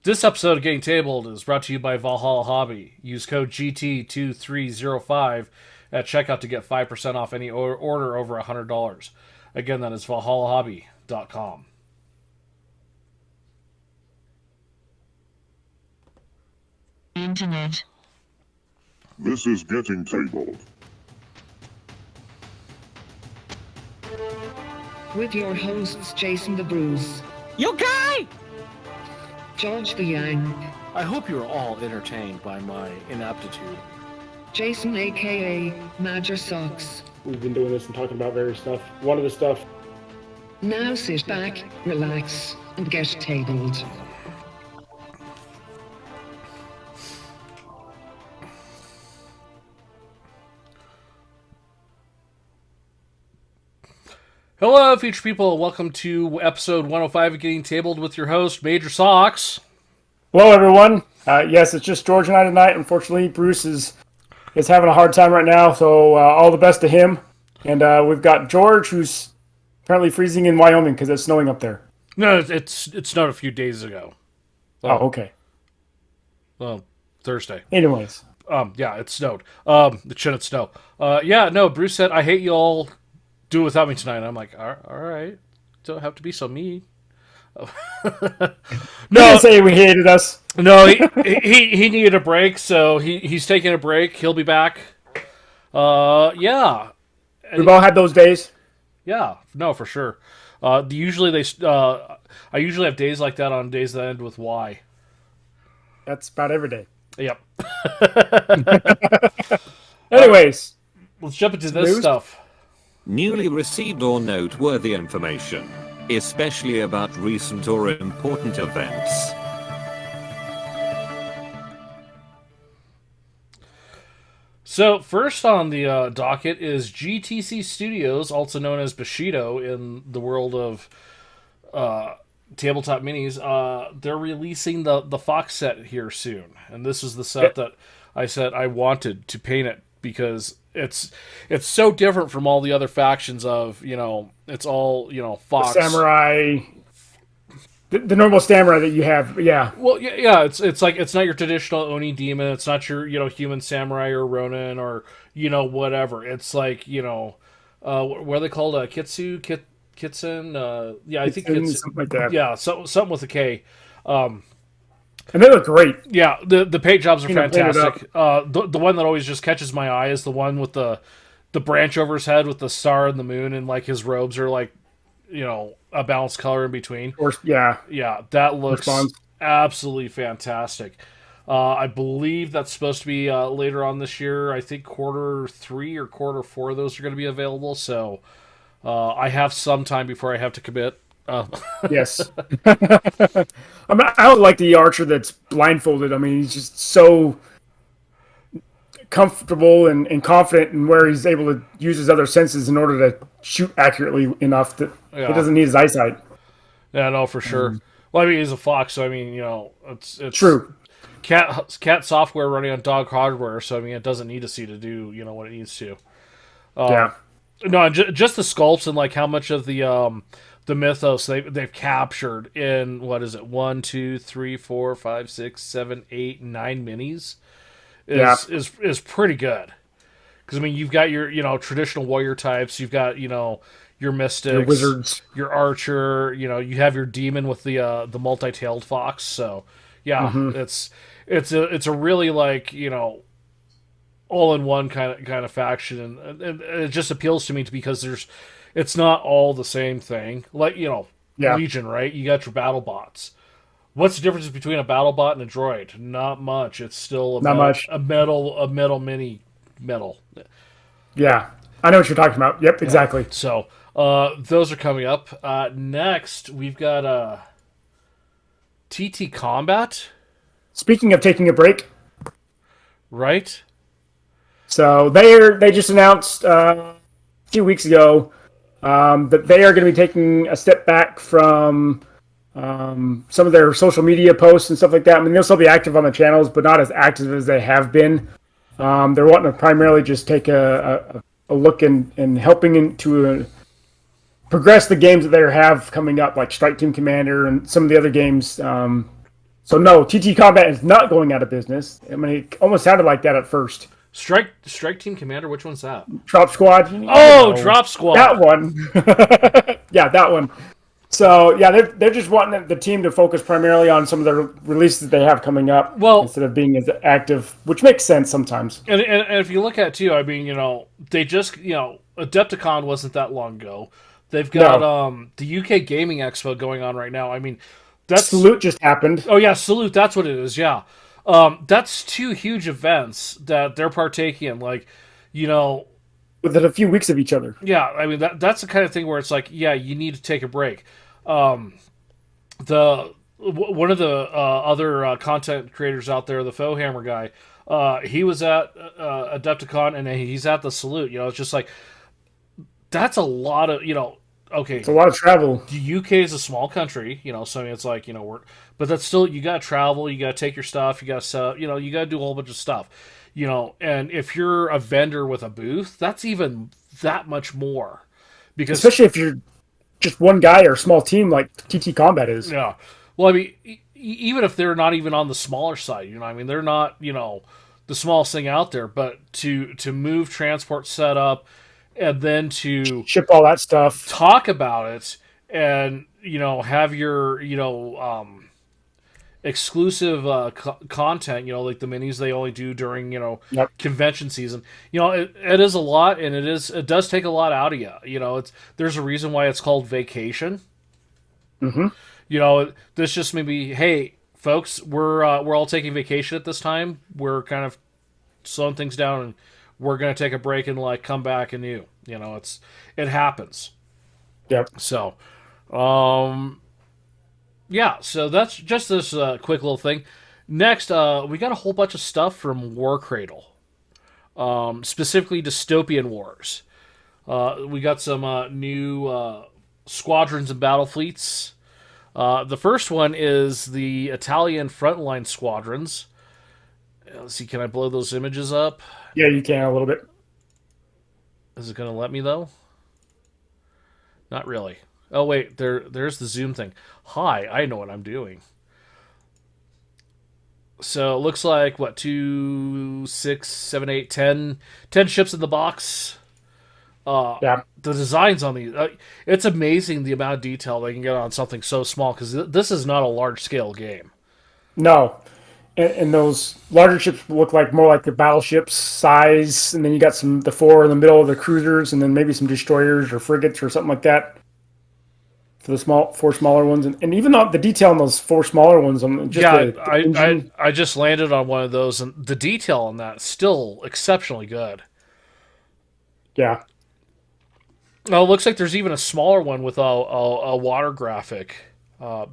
This episode of Getting Tabled is brought to you by Valhalla Hobby. Use code GT2305 at checkout to get 5% off any order over $100. Again, that is valhallahobby.com. Internet. This is Getting Tabled. With your hosts, Jason the Bruce, You guy! George the Yang, I hope you're all entertained by my inaptitude. Jason aka Major Socks. We've been doing this and talking about various stuff. One of the stuff. Now sit back, relax, and get tabled. Hello, future people. Welcome to episode 105 of Getting Tabled with your host, Major Socks. Hello, everyone. Yes, it's just George and I tonight. Unfortunately, Bruce is having a hard time right now, so all the best to him. And we've got George, who's apparently freezing in Wyoming because it's snowing up there. No, it snowed a few days ago. Oh, okay. Well, Thursday. Anyways. Yeah, it snowed. It shouldn't snow. Bruce said, I hate you all. Do it without me tonight. I'm like, all right. Don't have to be so mean. No, didn't say he hated us. No, he needed a break, so he's taking a break. He'll be back. Yeah. We've all had those days. Yeah, no, for sure. I usually have days like that on days that end with Y. That's about every day. Yep. Anyways. Let's jump into this stuff. Newly received or noteworthy information, especially about recent or important events. So, first on the docket is GTC Studios, also known as Bushido in the world of tabletop minis. They're releasing the Fox set here soon. And this is the set that I said I wanted to paint it because it's so different from all the other factions of, it's all, Fox. The samurai. The normal samurai that you have, yeah. Well, yeah, it's like, it's not your traditional Oni demon. It's not your, human samurai or Ronin or, whatever. It's like, what are they called? Kitsu? Kitsun? Yeah, I think it's something like that. Yeah, something with a K. And they look great. Yeah, the paint jobs are fantastic. The one that always just catches my eye is the one with the branch over his head with the star and the moon, and like his robes are like, a balanced color in between. Or, yeah. Yeah, that looks absolutely fantastic. I believe that's supposed to be later on this year. I think quarter 3 or quarter 4 of those are going to be available. So I have some time before I have to commit. Yes. I don't like the archer that's blindfolded. I mean, he's just so comfortable and confident in where he's able to use his other senses in order to shoot accurately enough that he doesn't need his eyesight. Yeah, no, for sure. Well, I mean, he's a fox, so I mean, it's true. Cat software running on dog hardware, so I mean, it doesn't need to see to do what it needs to. Yeah. No, just the sculpts and like how much of the mythos they've captured in what is it 1, 2, 3, 4, 5, 6, 7, 8, 9 minis is pretty good. Because I mean, you've got your traditional warrior types, you've got your mystics, your wizards, your archer, you have your demon with the multi-tailed fox. So yeah, it's a really like all-in-one kind of faction, and it just appeals to me because it's not all the same thing. Like Legion, right? You got your battle bots. What's the difference between a battle bot and a droid? Not much. It's still a metal mini metal. Yeah, I know what you're talking about. Yep, exactly. Yeah. So those are coming up. Next, we've got TT Combat. Speaking of taking a break, right? So they just announced a few weeks ago that they are going to be taking a step back from some of their social media posts and stuff like that. I mean, they'll still be active on the channels, but not as active as they have been. They're wanting to primarily just take a look and helping to progress the games that they have coming up, like Strike Team Commander and some of the other games. So no, TT Combat is not going out of business. I mean, it almost sounded like that at first. Strike Team Commander. Which one's that? Drop Squad. Oh, Drop Squad. That one. Yeah, that one. So yeah, they're just wanting the team to focus primarily on some of the releases that they have coming up, instead of being as active, which makes sense sometimes. And if you look at it too, I mean, they just Adepticon wasn't that long ago. They've got the UK Gaming Expo going on right now. I mean, that's Salute just happened. Oh yeah, Salute. That's what it is. Yeah, that's two huge events that they're partaking in. Like, within a few weeks of each other. Yeah, I mean that's the kind of thing where it's like, yeah, you need to take a break. One of the other content creators out there, the Fohammer guy, he was at Adepticon and he's at the Salute. It's just like that's a lot of okay. It's a lot of travel. The UK is a small country, so I mean it's like but that's still you got to travel, you got to take your stuff, you got to set up, you got to do a whole bunch of stuff. And if you're a vendor with a booth, that's even that much more. Because especially if you're just one guy or a small team like TT Combat is. Yeah. Well, I mean, even if they're not even on the smaller side, I mean, they're not, the smallest thing out there, but to move, transport, set up, and then to ship all that stuff, talk about it, and, have your, exclusive content, like the minis they only do during convention season. It is a lot, and it does take a lot out of you. There's a reason why it's called vacation. Mm-hmm. This just maybe, hey folks, we're all taking vacation at this time. We're kind of slowing things down, and we're gonna take a break and come back anew. It happens. Yep. So, yeah, so that's just this quick little thing. Next, we got a whole bunch of stuff from War Cradle, specifically Dystopian Wars. We got some new squadrons and battle fleets. The first one is the Italian frontline squadrons. Let's see, can I blow those images up? Yeah, you can a little bit. Is it going to let me, though? Not really. Oh, wait, there's the zoom thing. Hi, I know what I'm doing. So, it looks like, 2, 6, 7, 8, 10 ships in the box. Yeah. The designs on these, it's amazing the amount of detail they can get on something so small, because this is not a large-scale game. No. And those larger ships look more like the battleships size, and then you got the 4 in the middle of the cruisers, and then maybe some destroyers or frigates or something like that for the 4 smaller ones. And even though the detail on those 4 smaller ones, I just landed on one of those, and the detail on that is still exceptionally good. Yeah. Oh, it looks like there's even a smaller one with a water graphic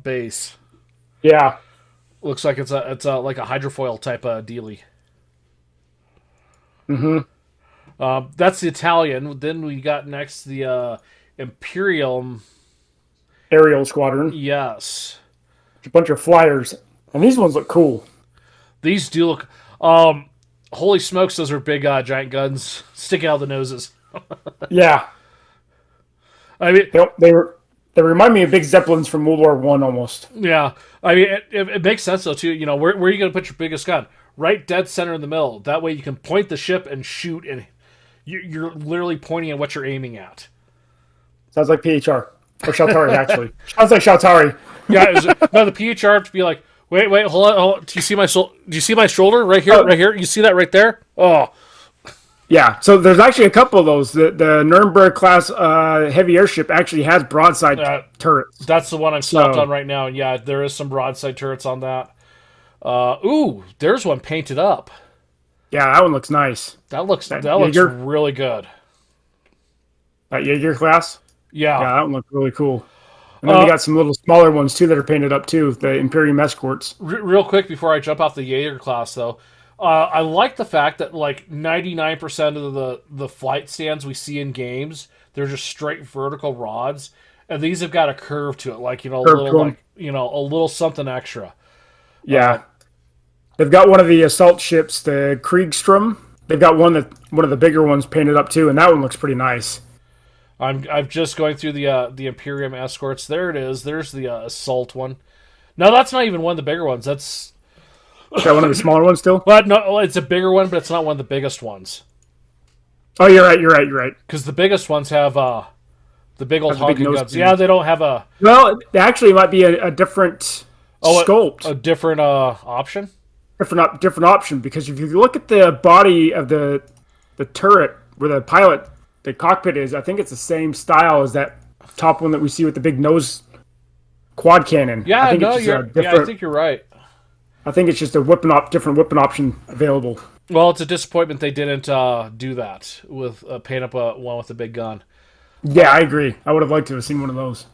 base. Yeah. Looks like it's like a hydrofoil type of dealie. Mm-hmm. That's the Italian. Then we got next the Imperial Aerial Squadron. Yes. A bunch of flyers. And these ones look cool. These do look... holy smokes, those are big giant guns sticking out of the noses. Yeah. I mean... They remind me of big Zeppelins from World War I almost. Yeah. I mean, it makes sense, though, too. Where are you going to put your biggest gun? Right dead center in the middle. That way you can point the ship and shoot, and you're literally pointing at what you're aiming at. Sounds like PHR. Or Shaltari, actually. Sounds like Shaltari. Yeah, no, the PHR to be like, wait, hold on. Do you see my shoulder? Right here, right here? You see that right there? Oh. Yeah, so there's actually a couple of those. The Nuremberg class heavy airship actually has broadside turrets. That's the one I'm stopped on right now. And yeah, there is some broadside turrets on that. Ooh, there's one painted up. Yeah, that one looks nice. That looks really good. That Jaeger class? Yeah. Yeah, that one looks really cool. And then we got some little smaller ones too that are painted up too, the Imperium Escorts. Real quick before I jump off the Jaeger class though, I like the fact that 99% of the flight stands we see in games, they're just straight vertical rods, and these have got a curve to it, a little something extra. Yeah, they've got one of the assault ships, the Kriegstrom. They've got one of the bigger ones painted up too, and that one looks pretty nice. I'm just going through the Imperium escorts. There it is. There's the assault one. No, that's not even one of the bigger ones. Is that one of the smaller ones still? Well, no, it's a bigger one, but it's not one of the biggest ones. Oh, you're right. Because the biggest ones have the big old Have the big honking nose guns. thing. Yeah, they don't have a Well, actually, it might be a different sculpt. a different option. Different option, because if you look at the body of the turret where the cockpit is, I think it's the same style as that top one that we see with the big nose quad cannon. Yeah, I think no, it's just I think you're right. I think it's just a different weapon option available. Well, it's a disappointment they didn't do that with paint up one with a big gun. Yeah, I agree. I would have liked to have seen one of those.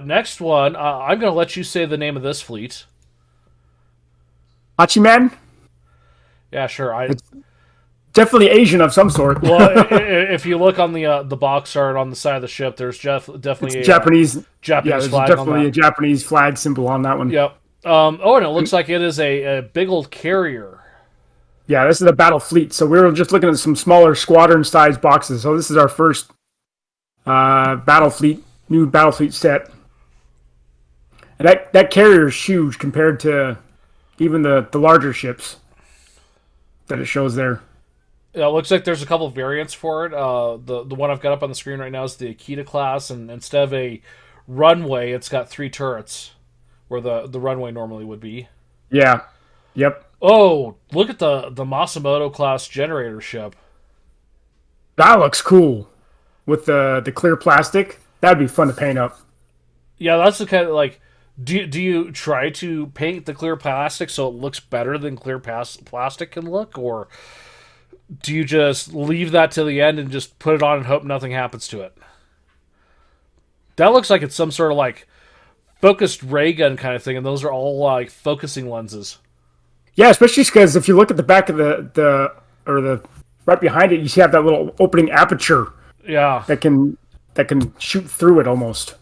Next one, I'm going to let you say the name of this fleet. Hachiman? Yeah, sure. It's definitely Asian of some sort. Well, if you look on the box art on the side of the ship, there's definitely a Japanese. Yeah, Japanese there's flag definitely on a that. Japanese flag symbol on that one. Yep. And it looks like it is a big old carrier. Yeah, this is a battle fleet. So we were just looking at some smaller squadron-sized boxes. So this is our first new battle fleet set. And that carrier is huge compared to even the larger ships that it shows there. Yeah, it looks like there's a couple of variants for it. The one I've got up on the screen right now is the Akita class, and instead of a runway, it's got 3 turrets, where the runway normally would be. Yeah. Yep. Oh, look at the Masamoto class generator ship. That looks cool. With the clear plastic. That'd be fun to paint up. Yeah, that's the kind of like. Do you try to paint the clear plastic so it looks better than clear plastic can look, or do you just leave that to the end and just put it on and hope nothing happens to it? That looks like it's some sort of like focused ray gun kind of thing, and those are all like focusing lenses. Yeah, especially because if you look at the back of the right behind it, you have that little opening aperture. Yeah, that can shoot through it almost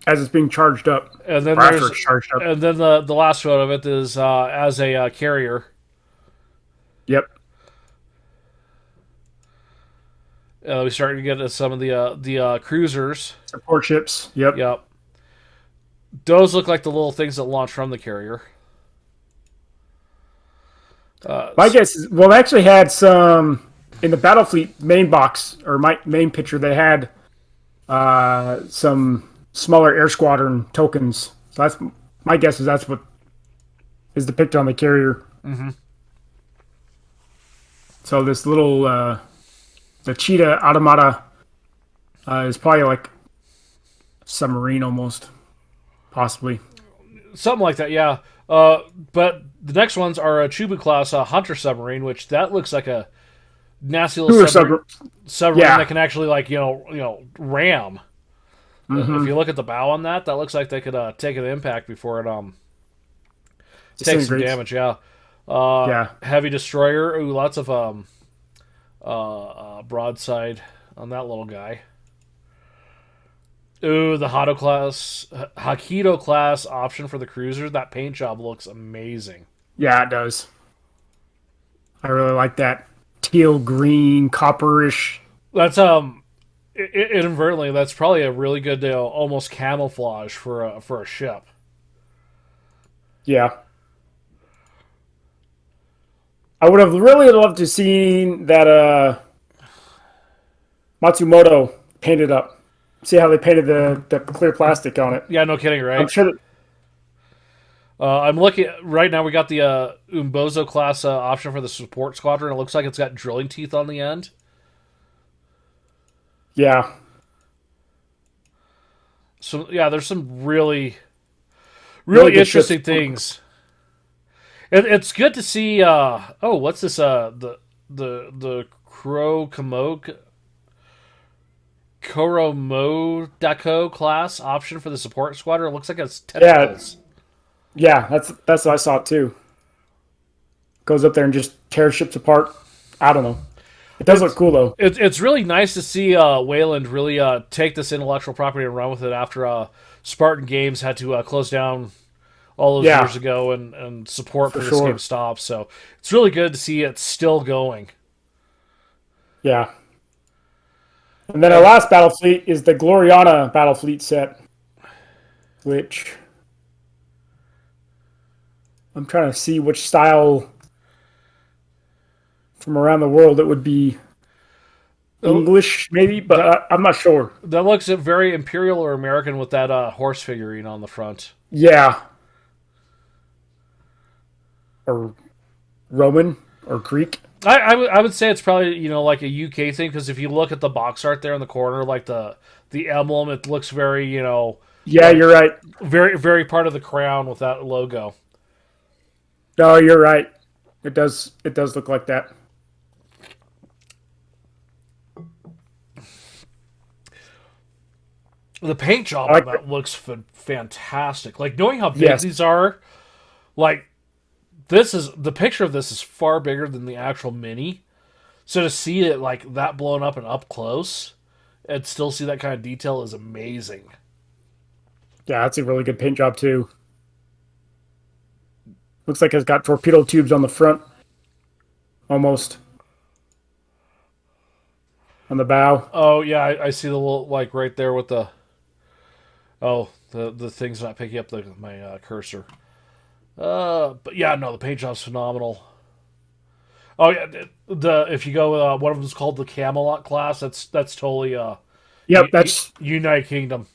as it's being charged up. and then after it's charged up. and then the last photo of it is as a carrier. Yep. We started to get to some of the cruisers. Support ships. Yep. Yep. Those look like the little things that launch from the carrier. My guess is, well, they actually had some in the Battlefleet main box or main picture. They had some smaller air squadron tokens. So that's my guess is that's what is depicted on the carrier. Mm-hmm. So this little the Cheetah Automata is probably like submarine almost, possibly. Something like that, yeah. But the next ones are a Chubu class Hunter submarine, which that looks like a nasty little submarine Yeah. that can actually like ram. Mm-hmm. If you look at the bow on that, that looks like they could take an impact before it takes some damage. Yeah. Yeah. Heavy destroyer. Ooh, lots of broadside on that little guy. Ooh, the Hakido class option for the cruiser. That paint job looks amazing. Yeah, it does. I really like that teal green copperish. That's inadvertently, that's probably a really good almost camouflage for a ship. Yeah. I would have really loved to see that Matsumoto painted up. See how they painted the clear plastic on it. Yeah, no kidding, right? I'm sure that. I'm looking right now. We got the Umbozo class option for the support squadron. It looks like it's got drilling teeth on the end. Yeah. So yeah, there's some really interesting things. It's good to see. What's this? The Koromodako class option for the support squadron. It looks like it's tentacles. Yeah, that's what I saw too. Goes up there and just tears ships apart. I don't know. It does look cool though. It's really nice to see Wayland really take this intellectual property and run with it after Spartan Games had to close down all those years ago and support for this game stopped. So it's really good to see it still going. Yeah. And then our last battle fleet is the Gloriana battle fleet set. which I'm trying to see which style from around the world it would be. English, maybe, but I'm not sure. That looks very Imperial or American with that horse figurine on the front. Yeah. Or Roman or Greek. I would say it's probably, like a UK thing, because if you look at the box art there in the corner, like the emblem, it looks very, Yeah, like, you're right. very, very part of the crown with that logo. No, you're right. It does look like that. The paint job on that looks fantastic. Like, knowing how big these are, like, the picture of this is far bigger than the actual mini. So to see it like that blown up and up close and still see that kind of detail is amazing. Yeah, that's a really good paint job too. Looks like it's got torpedo tubes on the front. Almost. On the bow. Oh, yeah, I see the little, like, right there with the... Oh, the thing's not picking up my cursor. But yeah, no, the paint job's phenomenal. Oh yeah, if you go, one of them's called the Camelot class. That's totally Yep, that's United Kingdom.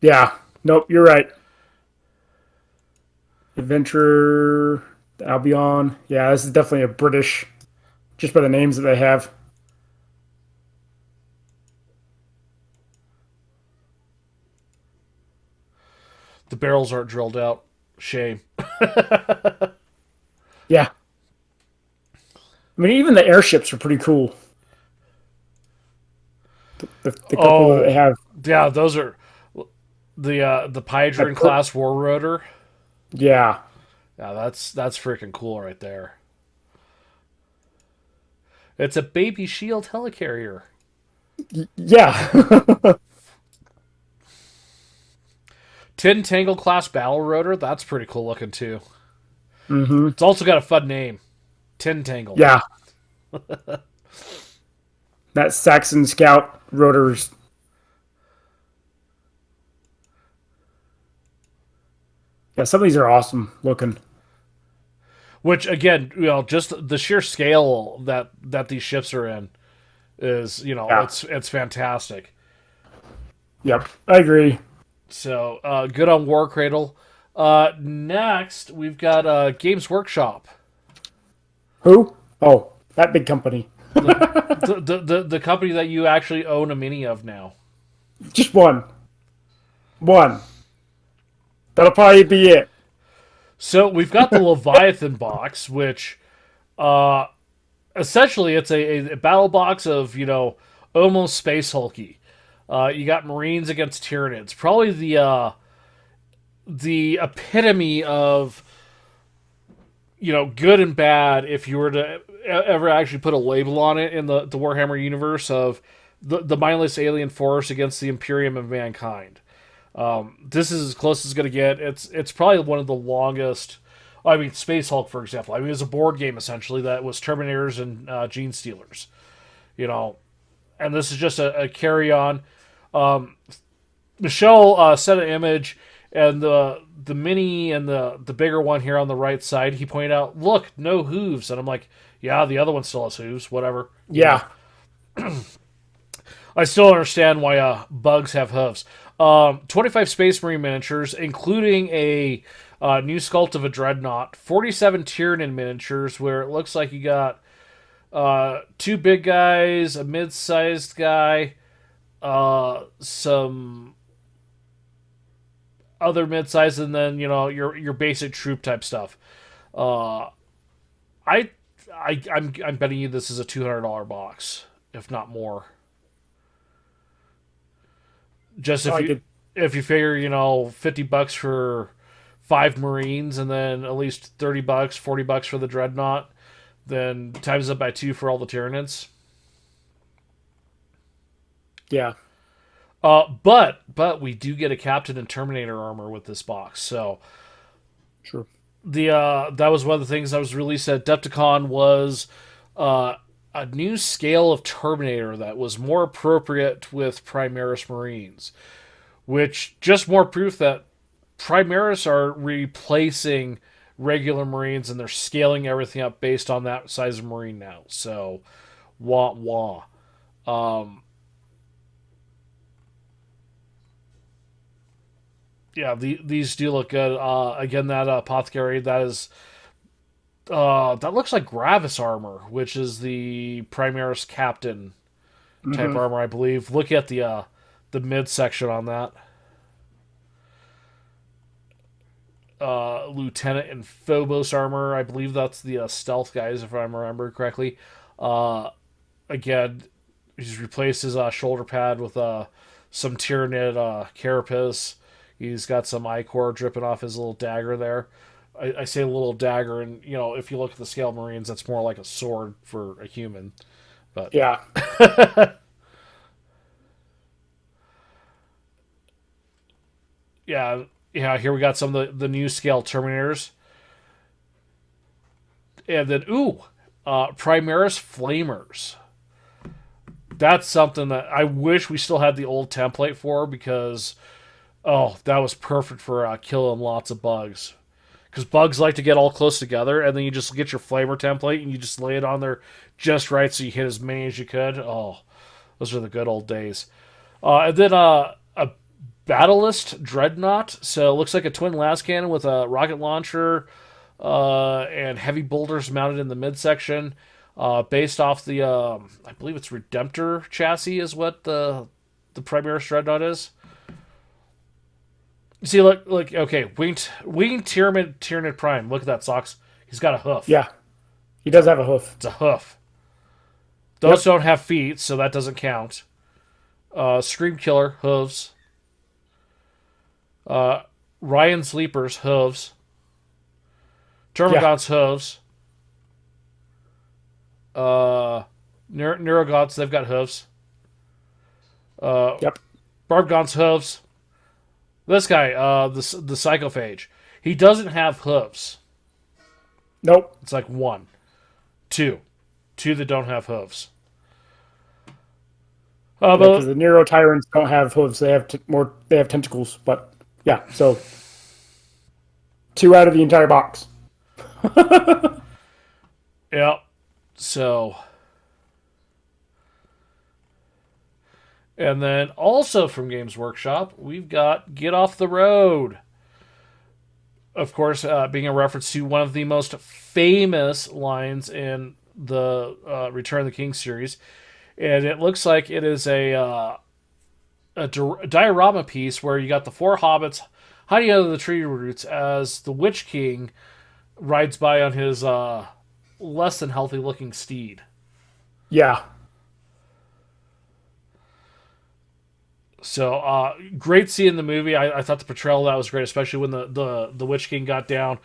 Yeah, nope, you're right. Adventurer, Albion. Yeah, this is definitely a British, just by the names that they have. The barrels aren't drilled out. Shame. Yeah. I mean, even the airships are pretty cool. The couple that they have. Yeah, those are the Pydron class War Rotor. Yeah. Yeah, that's freaking cool right there. It's a baby shield helicarrier. Yeah. Tin Tangle class Battle Rotor. That's pretty cool looking too. Mm-hmm. It's also got a fun name. Tin Tangle. Yeah. That Saxon Scout rotors. Yeah, some of these are awesome looking. Which again, just the sheer scale that these ships are in is, it's fantastic. Yep, I agree. So good on War Cradle. Next, we've got Games Workshop. Who? Oh, that big company. The company that you actually own a mini of now. Just one. That'll probably be it. So we've got the Leviathan box, which essentially it's a battle box of, almost space hulky. You got Marines against Tyranids. Probably the epitome of, good and bad, if you were to ever actually put a label on it in the Warhammer universe, of the mindless alien force against the Imperium of mankind. This is as close as it's going to get. It's probably one of the longest... I mean, Space Hulk, for example. I mean, it was a board game, essentially, that was Terminators and Gene Stealers. And this is just a carry-on. Michelle sent an image, and the mini and the bigger one here on the right side, he pointed out, look, no hooves. And I'm like, yeah, the other one still has hooves, whatever. Yeah. I still understand why bugs have hooves. 25 Space Marine miniatures, including a new sculpt of a Dreadnought. 47 Tyranid miniatures, where it looks like you got two big guys, a mid-sized guy, some other mid-sized, and then your basic troop type stuff. I'm betting you this is a $200 box, if not more. Just if you figure, $50 for 5 Marines, and then at least $30, $40 for the Dreadnought, then times it by 2 for all the Tyranids. Yeah. But we do get a Captain and Terminator armor with this box. So Sure. That was one of the things that was released at Adepticon, was a new scale of Terminator that was more appropriate with Primaris Marines, which just more proof that Primaris are replacing regular Marines, and they're scaling everything up based on that size of Marine now. So, wah wah. Yeah, these do look good. Again, that apothecary, that looks like Gravis armor, which is the Primaris captain type armor, I believe. Look at the midsection on that. Lieutenant and Phobos armor. I believe that's the stealth guys, if I remember correctly. Again, he's replaced his shoulder pad with some Tyranid carapace. He's got some ichor dripping off his little dagger there. I say a little dagger, and if you look at the scale Marines, that's more like a sword for a human. But Yeah. yeah, here we got some of the new scale Terminators. And then, Primaris Flamers. That's something that I wish we still had the old template for, because, that was perfect for killing lots of bugs. Because bugs like to get all close together, and then you just get your Flamer template, and you just lay it on there just right so you hit as many as you could. Oh, those are the good old days. And then a Battlist Dreadnought. So it looks like a twin las cannon with a rocket launcher and heavy boulders mounted in the midsection. Based off the, I believe it's Redemptor chassis is what the Primaris Dreadnought is. You see, look, okay, winged Tyranid Prime. Look at that, Socks. He's got a hoof. Yeah. He does have a hoof. It's a hoof. Those don't have feet, so that doesn't count. Scream Killer, hooves. Ryan Sleeper's hooves. Termagant's hooves. Neurogods, they've got hooves. Barbgon's hooves. This guy, the Psychophage, he doesn't have hooves. Nope. It's like one. Two that don't have hooves. Because the Nero Tyrants don't have hooves. They have They have tentacles. But yeah, so 2 out of the entire box. Yeah. So. And then also from Games Workshop, we've got Get Off the Road. Of course, being a reference to one of the most famous lines in the Return of the King series. And it looks like it is a diorama piece where you got the 4 hobbits hiding out of the tree roots as the Witch King rides by on his less than healthy looking steed. Yeah. So, great scene in the movie. I thought the portrayal of that was great, especially when the Witch King got down,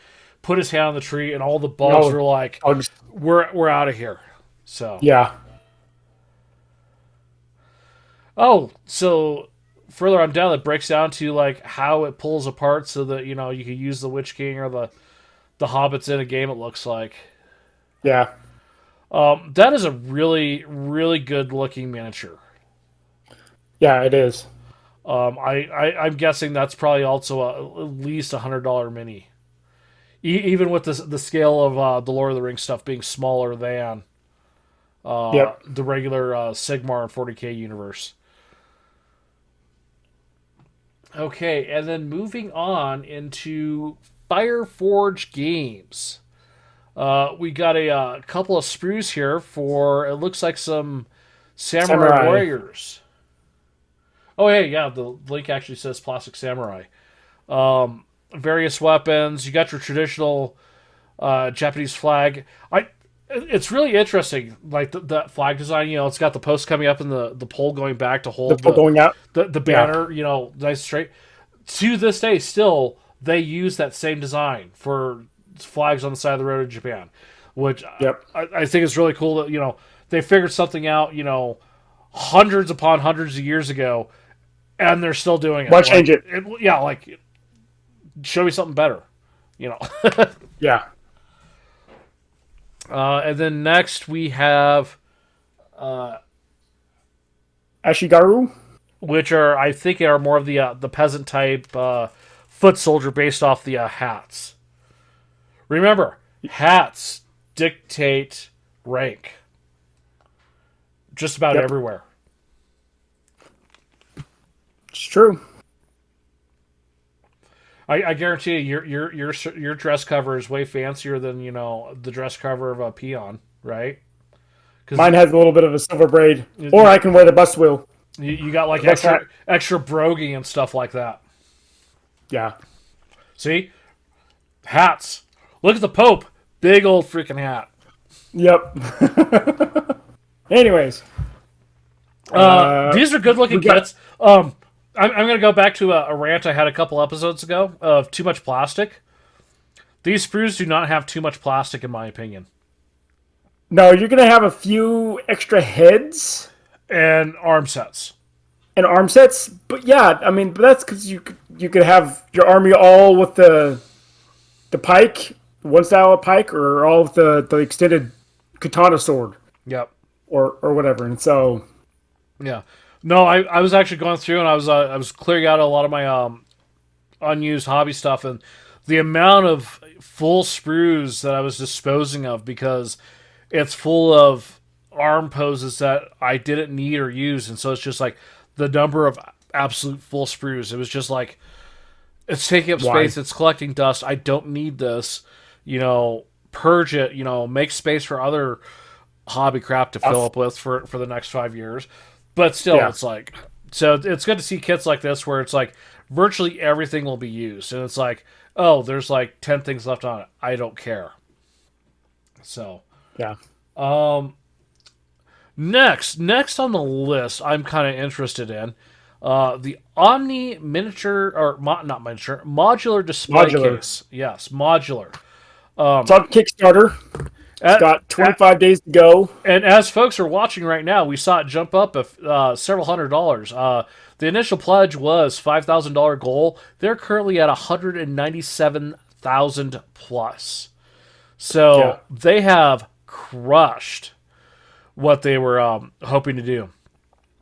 put his hand on the tree, and all the bugs were like, we're out of here. So yeah. Oh, so further on down, it breaks down to like how it pulls apart so that, you can use the Witch King or the hobbits in a game, it looks like. Yeah. That is a really, really good looking miniature. Yeah, it is. I'm guessing that's probably also at least $100 mini. Even with the scale of the Lord of the Rings stuff being smaller than the regular Sigmar and 40K universe. Okay, and then moving on into Fireforge Games. We got a couple of sprues here for, it looks like some Samurai Warriors. Oh, hey, yeah, the link actually says Plastic Samurai. Various weapons. You got your traditional Japanese flag. It's really interesting, like that flag design. It's got the post coming up and the pole going back to hold going out. The banner, nice straight. To this day, still, they use that same design for flags on the side of the road in Japan, which I think is really cool that, they figured something out, hundreds upon hundreds of years ago, and they're still doing it. Why change it? Show me something better, Yeah. And then next we have Ashigaru, which I think are more of the peasant type foot soldier based off the hats. Remember, hats dictate rank. Just about everywhere. It's true. I guarantee you, your dress cover is way fancier than the dress cover of a peon, right? Mine has a little bit of a silver braid, or I can wear the bust wheel. You got like extra broguing and stuff like that. Yeah. See, hats. Look at the Pope, big old freaking hat. Yep. Anyways, these are good looking kits. I'm going to go back to a rant I had a couple episodes ago of too much plastic. These sprues do not have too much plastic, in my opinion. No, you're going to have a few extra heads. And arm sets. But yeah, I mean, but that's because you could have your army all with the pike, one style of pike, or all with the extended katana sword. Yep. Or whatever, and so... Yeah. No, I was actually going through and I was clearing out a lot of my unused hobby stuff, and the amount of full sprues that I was disposing of because it's full of arm poses that I didn't need or use, and so it's just like the number of absolute full sprues. It was just like, it's taking up space, it's collecting dust, I don't need this, purge it, make space for other hobby crap to fill up with for the next 5 years. But still, it's like, so it's good to see kits like this where it's like virtually everything will be used. And it's like, oh, there's like 10 things left on it. I don't care. So, yeah. Next on the list, I'm kind of interested in the Omni miniature, or not miniature, modular display case. Yes, modular. It's on Kickstarter. It's got 25 days to go. And as folks are watching right now, we saw it jump up several $100s. The initial pledge was $5,000 goal. They're currently at $197,000 plus. So they have crushed what they were hoping to do.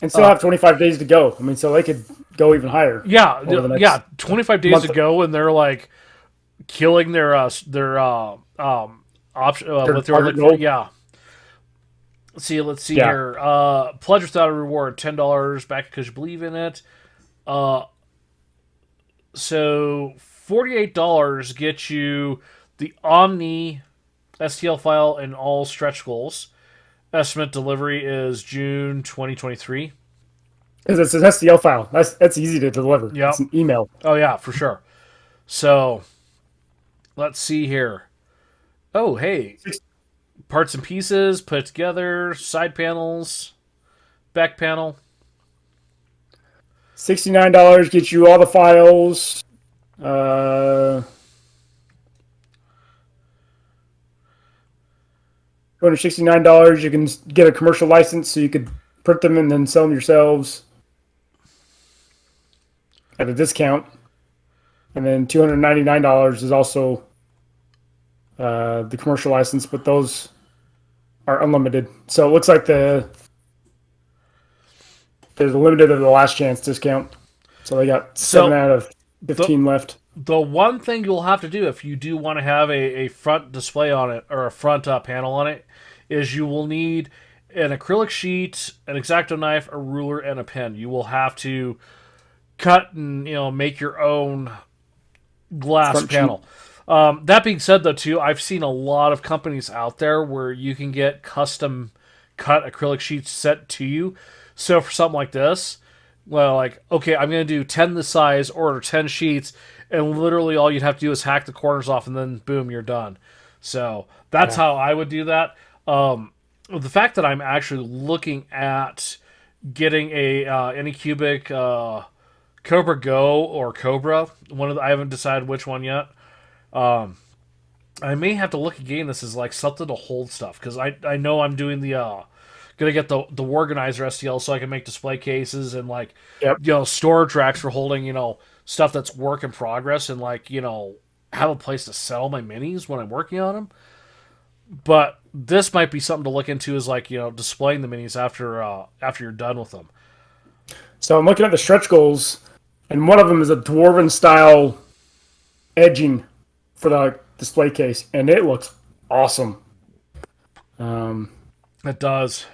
And still have 25 days to go. I mean, so they could go even higher. Yeah, 25 days to go, and they're like killing their option. What they're looking for. Yeah. Let's see here. Pledge without a reward, $10 back because you believe in it. So $48 gets you the Omni STL file and all stretch goals. Estimate delivery is June 2023. Because it's an STL file. That's easy to deliver. Yeah. It's an email. Oh, yeah, for sure. So, let's see here. Oh, hey. Parts and pieces, put together, side panels, back panel. $69 gets you all the files. $269, you can get a commercial license so you could print them and then sell them yourselves at a discount. And then $299 is also the commercial license, but those are unlimited. So it looks like there's a limited of the last chance discount. So they got 7 out of 15 left. The one thing you'll have to do if you do want to have a front display on it, or a front panel on it, is you will need an acrylic sheet, an X-Acto knife, a ruler, and a pen. You will have to cut and make your own glass front panel. That being said, though, too, I've seen a lot of companies out there where you can get custom cut acrylic sheets sent to you. So for something like this, well, like, okay, I'm going to do 10 this size, order 10 sheets, and literally all you'd have to do is hack the corners off, and then boom, you're done. So that's how I would do that. The fact that I'm actually looking at getting a Anycubic Cobra Go or Cobra, I haven't decided which one yet. I may have to look at getting this as like something to hold stuff, because I know I'm doing gonna get the Organizer STL so I can make display cases and like storage racks for holding stuff that's work in progress, and like have a place to sell my minis when I'm working on them. But this might be something to look into, is like displaying the minis after you're done with them. So I'm looking at the stretch goals, and one of them is a dwarven style edging for the display case, and it looks awesome. It does.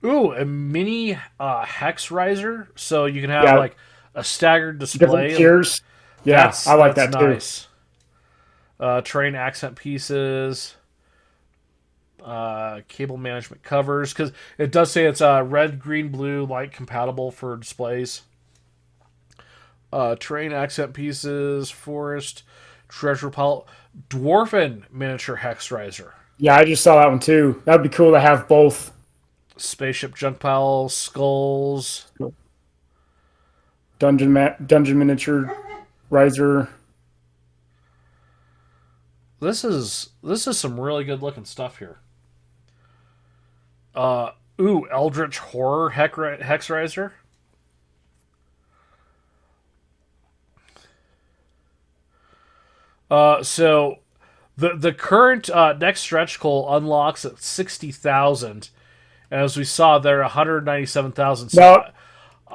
Ooh, a mini hex riser, so you can have like a staggered display. Different tiers. Yeah, I like that nice. Too. Terrain accent pieces. Cable management covers, because it does say it's red, green, blue, light compatible for displays. Terrain accent pieces, forest, treasure pile, dwarven miniature hex riser. Yeah, I just saw that one too. That'd be cool to have both. Spaceship junk pile, skulls. Dungeon miniature riser. This is some really good looking stuff here. Eldritch horror hex riser. So the current next stretch goal unlocks at 60,000, and as we saw, they're 197,000. So no,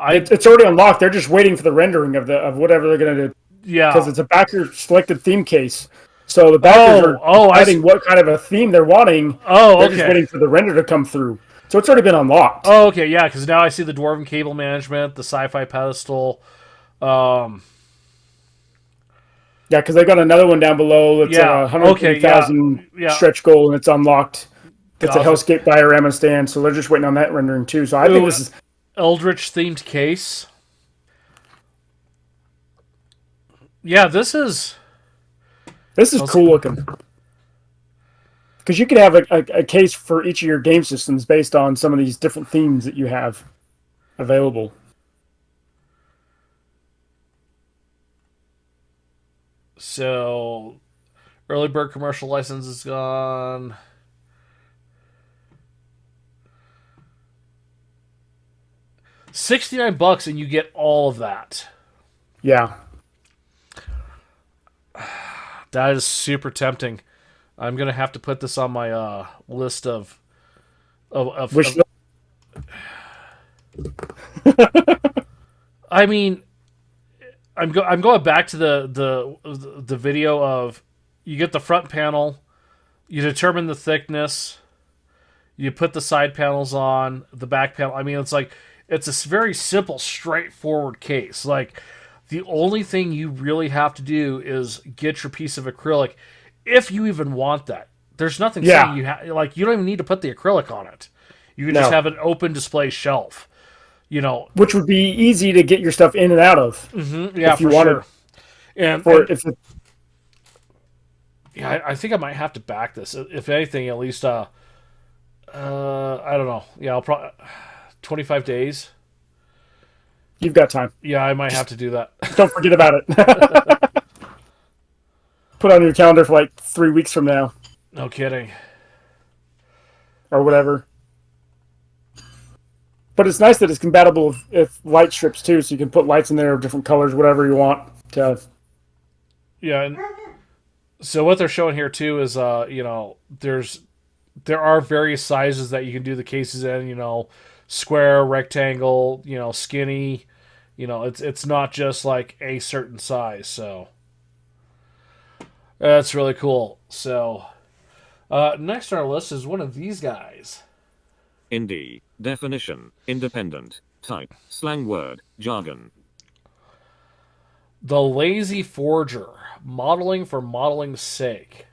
it's already unlocked. They're just waiting for the rendering of whatever they're going to do. Yeah, because it's a backer selected theme case. So the backers are deciding what kind of a theme they're wanting. They're just waiting for the render to come through. So it's already been unlocked. Oh, okay, yeah, because now I see the Dwarven Cable Management, the Sci-Fi Pedestal. Yeah, because they got another one down below that's 150,000 stretch goal, and it's unlocked. It's a Hellscape diorama stand, so they're just waiting on that rendering too. So I think this is Eldritch themed case. Yeah, this is cool looking. Because you could have a case for each of your game systems based on some of these different themes that you have available. So, early bird commercial license is gone. $69 and you get all of that. Yeah. That is super tempting. I'm gonna have to put this on my list of I mean, I'm going back to the video of you get the front panel, you determine the thickness, you put the side panels on, the back panel. I mean, it's a very simple, straightforward case. Like, the only thing you really have to do is get your piece of acrylic, if you even want that. There's nothing saying you you don't even need to put the acrylic on it. You can just have an open display shelf. Which would be easy to get your stuff in and out of. Mm-hmm. Yeah, for sure. I think I might have to back this. If anything, at least I don't know. Yeah, I'll probably 25 days. You've got time. Yeah, I might have to do that. Don't forget about it. Put it on your calendar for 3 weeks from now. No kidding. Or whatever. But it's nice that it's compatible with light strips too, so you can put lights in there of different colors, whatever you want to. Yeah, and so what they're showing here too is there are various sizes that you can do the cases in, square, rectangle, skinny, it's not just like a certain size, so that's really cool. So next on our list is one of these guys. Indie. Definition. Independent. Type. Slang word. Jargon. The Lazy Forger. Modeling for modeling's sake.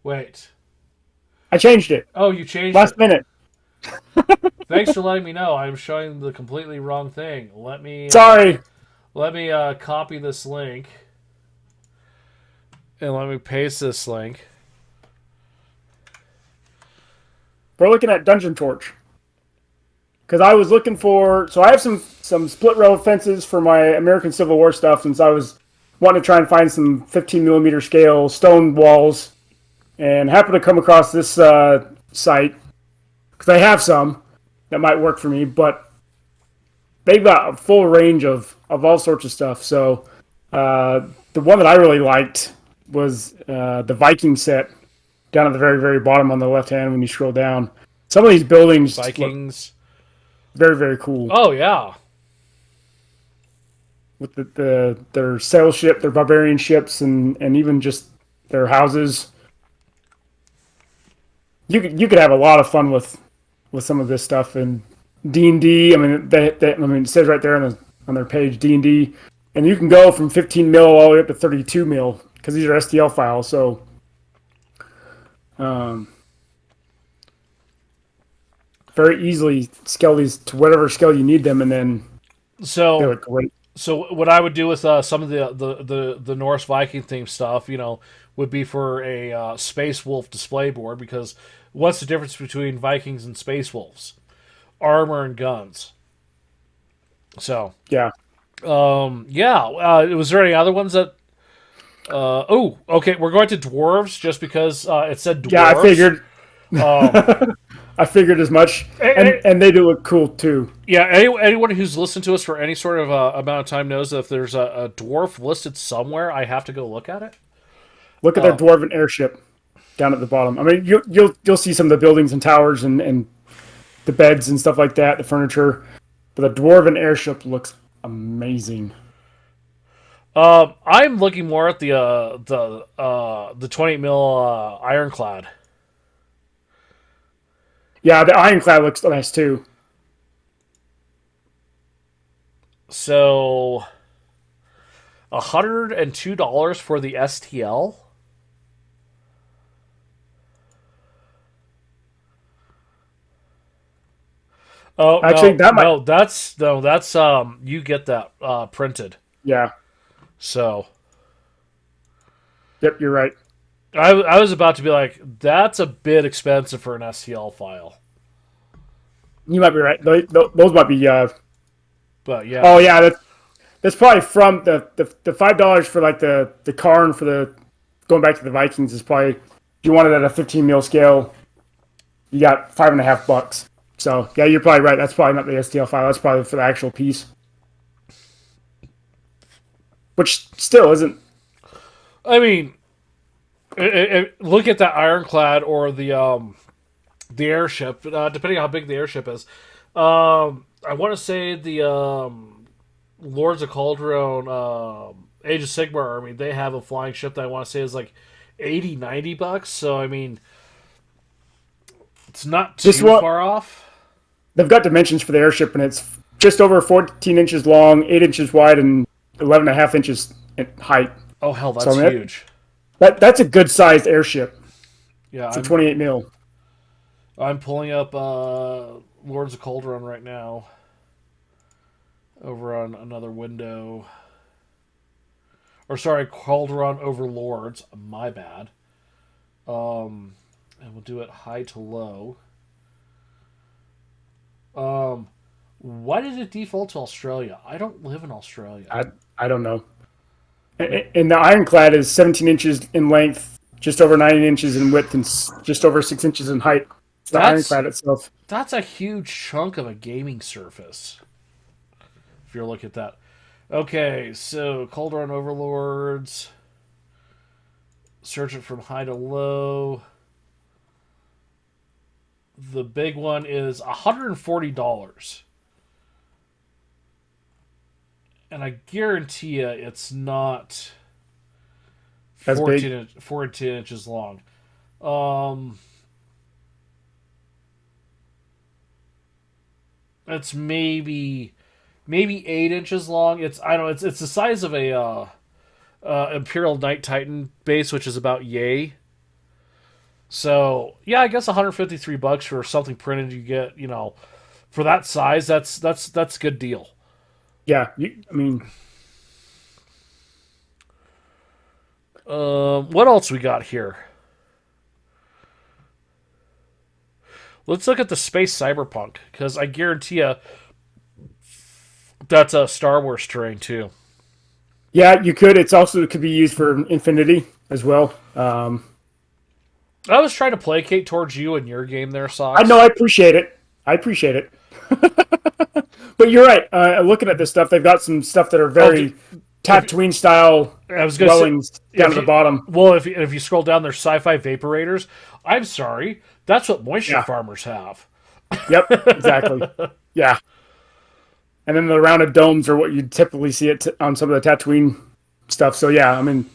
Wait. I changed it. Oh, you changed Last it. minute. Thanks for letting me know. I'm showing the completely wrong thing. Sorry. Let me copy this link. And let me paste this link. We're looking at Dungeon Torch. Because I was looking for... So I have some split rail fences for my American Civil War stuff, since I was wanting to try and find some 15mm scale stone walls. And happened to come across this site. Because I have some that might work for me, but they've got a full range of all sorts of stuff. So the one that I really liked was the Viking set down at the very, very bottom on the left hand when you scroll down. Some of these buildings... Vikings. very, very cool. Oh yeah. With their sail ship, their barbarian ships, and even just their houses. You could have a lot of fun with some of this stuff and D&D. I mean, it says right there on their page D&D, and you can go from 15 mil all the way up to 32 mil because these are STL files. So, very easily scale these to whatever scale you need them, and then they look great. So what I would do with some of the Norse Viking themed stuff, would be for a Space Wolf display board, because what's the difference between Vikings and Space Wolves? Armor and guns. So Yeah. Was there any other ones that? Okay. We're going to dwarves just because it said dwarves. Yeah, I figured. I figured as much, and they do look cool too. Yeah, anyone who's listened to us for any sort of amount of time knows that if there's a dwarf listed somewhere, I have to go look at it. Look at their dwarven airship down at the bottom. I mean, you'll see some of the buildings and towers and the beds and stuff like that, the furniture, but the dwarven airship looks amazing. I'm looking more at the 28 mil ironclad. Yeah, the ironclad looks nice too. So, $102 for the STL. Oh, actually, that's you get that printed. Yeah. So. Yep, you're right. I was about to be like, that's a bit expensive for an STL file. You might be right. Those might be. But yeah. Oh yeah, that's probably from the $5 for like the Karn for the going back to the Vikings is probably, if you want it at a 15 mil scale, you got $5.50. So yeah, you're probably right. That's probably not the STL file. That's probably for the actual piece, which still isn't. I mean, look at that ironclad or the airship, depending on how big the airship is. I want to say the Lords of Calderon, Age of Sigmar army, they have a flying ship that I want to say is like $80-$90. So I mean, it's not too far off. They've got dimensions for the airship, and it's just over 14 inches long, 8 inches wide, and 11.5 inches in height. Oh hell, that's huge. That's a good sized airship. Yeah, it's a 28 mil. I'm pulling up Lords of Calderon right now. Over on another window. Or sorry, Calderon Overlords. My bad. And we'll do it high to low. Why did it default to Australia? I don't live in Australia. I don't know. And the ironclad is 17 inches in length, just over 9 inches in width, and just over 6 inches in height. It's the ironclad itself. That's a huge chunk of a gaming surface. If you're looking at that. Okay, so Calderon Overlords. Search it from high to low. The big one is $140. And I guarantee you it's not 14 inches long. It's maybe 8 inches long. It's the size of a Imperial Knight Titan base, which is about yay. So yeah, I guess $153 for something printed. You get for that size. That's a good deal. Yeah, what else we got here? Let's look at the Space Cyberpunk, because I guarantee you that's a Star Wars terrain too. Yeah, you could. It could be used for Infinity as well. I was trying to placate towards you and your game there, Sox. I know. I appreciate it. But you're right. Looking at this stuff, they've got some stuff that are very Tatooine style dwellings down at the bottom. Well, if you scroll down, there's sci-fi vaporators. I'm sorry, that's what moisture farmers have. Yep, exactly. Yeah. And then the rounded domes are what you typically see it on some of the Tatooine stuff. So yeah, I mean,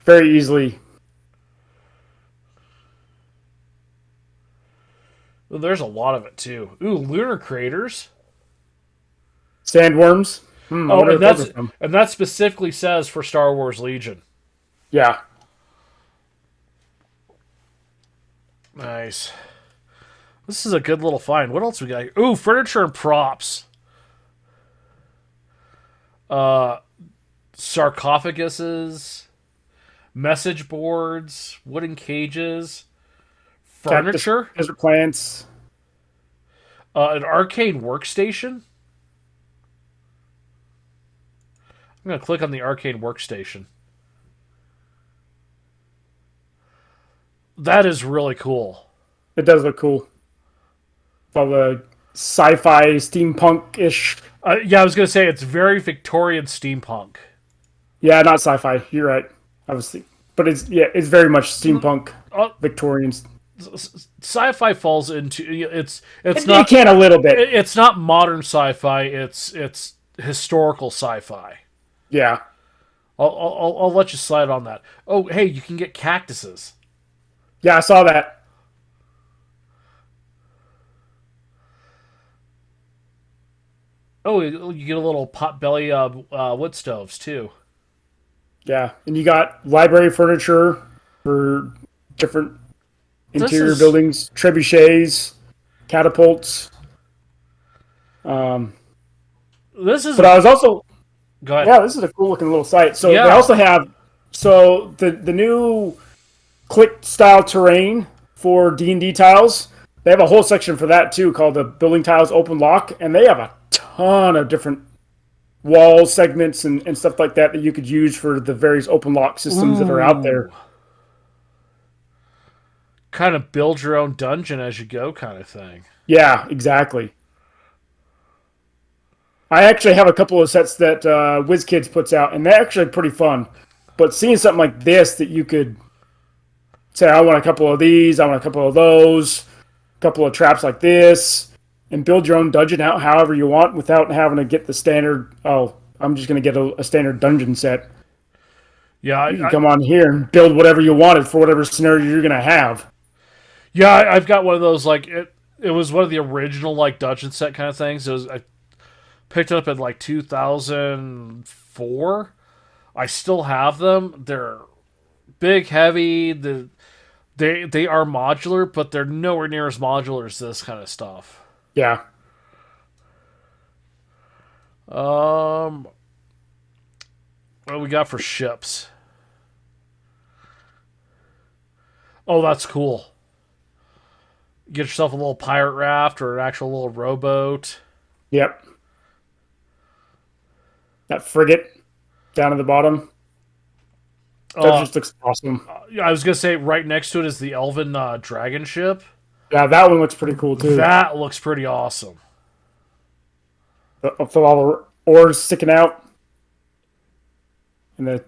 very easily. Well, there's a lot of it too. Ooh, lunar craters. Sandworms. I Oh, wonder and if those are from. that specifically says for Star Wars Legion. Yeah. Nice. This is a good little find. What else we got here? Ooh, furniture and props. Sarcophaguses, message boards, wooden cages, furniture, Cactus, desert plants. an arcane workstation. I'm going to click on the arcane workstation. That is really cool. It does look cool. All the sci-fi steampunk-ish. Yeah, I was going to say it's very Victorian steampunk. Yeah, not sci-fi. You're right. But it's very much steampunk, Victorian. Sci-fi falls into it's You not can a little bit. it's not modern sci-fi. It's historical sci-fi. Yeah. I'll let you slide on that. Oh, hey, you can get cactuses. Yeah, I saw that. Oh, you get a little potbelly wood stoves too. Yeah, and you got library furniture for different interior is- buildings, trebuchets, catapults. This is But I was also go ahead. yeah, this is a cool looking little site. So Yeah. they also have the new click style terrain for D&D tiles. They have a whole section for that too called the building tiles open lock, and they have a ton of different wall segments and stuff like that you could use for the various open lock systems that are out there. Kind of build your own dungeon as you go, kind of thing. Yeah, exactly. I actually have a couple of sets that WizKids puts out, and they're actually pretty fun. But seeing something like this that you could say, I want a couple of these, I want a couple of those, a couple of traps like this, and build your own dungeon out however you want without having to get the standard, I'm just going to get a standard dungeon set. Yeah, You can come on here and build whatever you wanted for whatever scenario you're going to have. yeah, I've got one of those. Like it was one of the original like dungeon set kind of things. I picked it up in like 2004. I still have them. They're big, heavy. They are modular, but they're nowhere near as modular as this kind of stuff. Yeah. What do we got for ships? Oh, that's cool. Get yourself a little pirate raft or an actual little rowboat. Yep. That frigate down at the bottom. That just looks awesome. I was gonna say right next to it is the Elven dragon ship. Yeah, that one looks pretty cool too. That looks pretty awesome. With all the oars sticking out, and the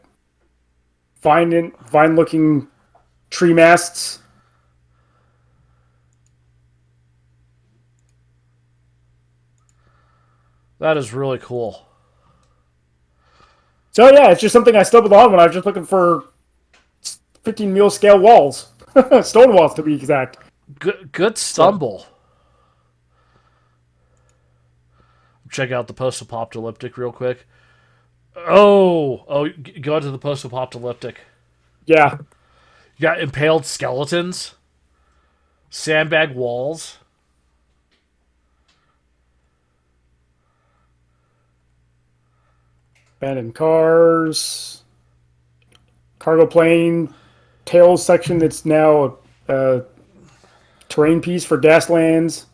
vine-looking tree masts. That is really cool. So yeah, it's just something I stumbled on when I was just looking for 15 mil scale walls, stone walls to be exact. Good stumble. Check out the post-apocalyptic real quick. Oh, go into the post-apocalyptic. Yeah, You got impaled skeletons, sandbag walls. abandoned cars, cargo plane, tails section that's now a terrain piece for Gaslands.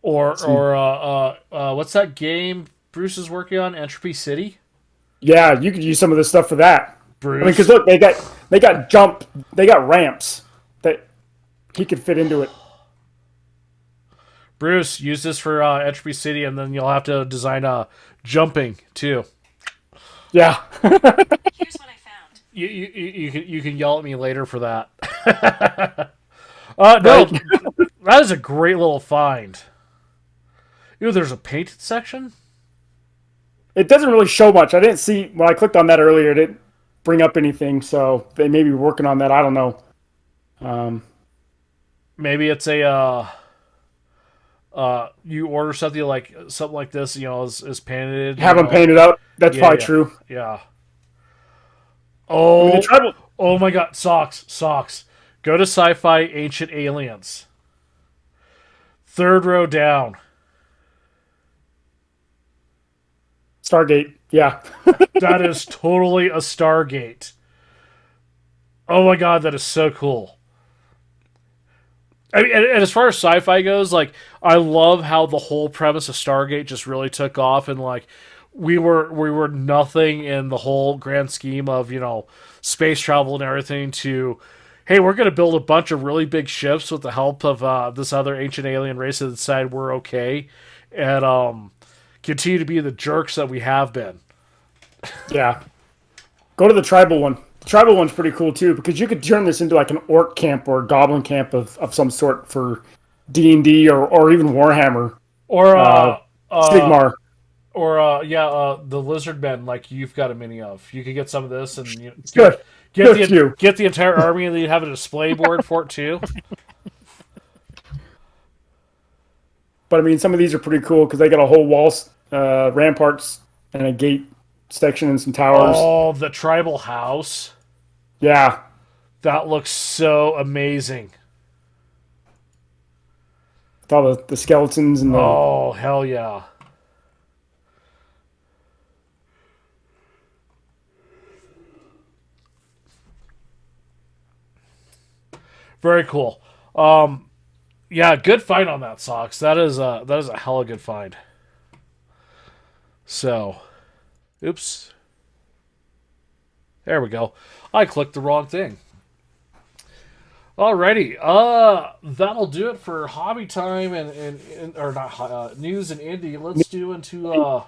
Or what's that game Bruce is working on? Entropy City? Yeah, you could use some of this stuff for that. Bruce? I mean, because look, they got ramps that he could fit into it. Bruce, use this for Entropy City, and then you'll have to design jumping too. Yeah. Here's what I found. You can yell at me later for that. No, That is a great little find. There's a painted section. It doesn't really show much. I didn't see when I clicked on that earlier. It didn't bring up anything, so they may be working on that. I don't know. Maybe it's a you order something like this, is painted. Have them painted up. That's probably true. Yeah. Oh, tribal. Oh my God! Socks. Go to Sci-Fi Ancient Aliens. Third row down. Stargate. Yeah. That is totally a Stargate. Oh my God, that is so cool. I mean, and as far as sci-fi goes, like, I love how the whole premise of Stargate just really took off, and like we were nothing in the whole grand scheme of space travel and everything. To, hey, we're going to build a bunch of really big ships with the help of this other ancient alien race that decided we're okay, and continue to be the jerks that we have been. Yeah. Go to the tribal one. The tribal one's pretty cool too, because you could turn this into like an orc camp or a goblin camp of some sort for D&D or even Warhammer. Or Sigmar. Or the lizard men, like you've got a mini of. You could get some of this and Good. Get the entire army, and then you'd have a display board for it too. But I mean, some of these are pretty cool because they got a whole wall, ramparts, and a gate section and some towers. Oh, the tribal house. Yeah. That looks so amazing. With all the skeletons and the... Oh, hell yeah. Very cool. Yeah, good find on that, Socks. That is a hella good find. So, oops. There we go. I clicked the wrong thing. Alrighty. That'll do it for hobby time and or not news and indie. Let's do into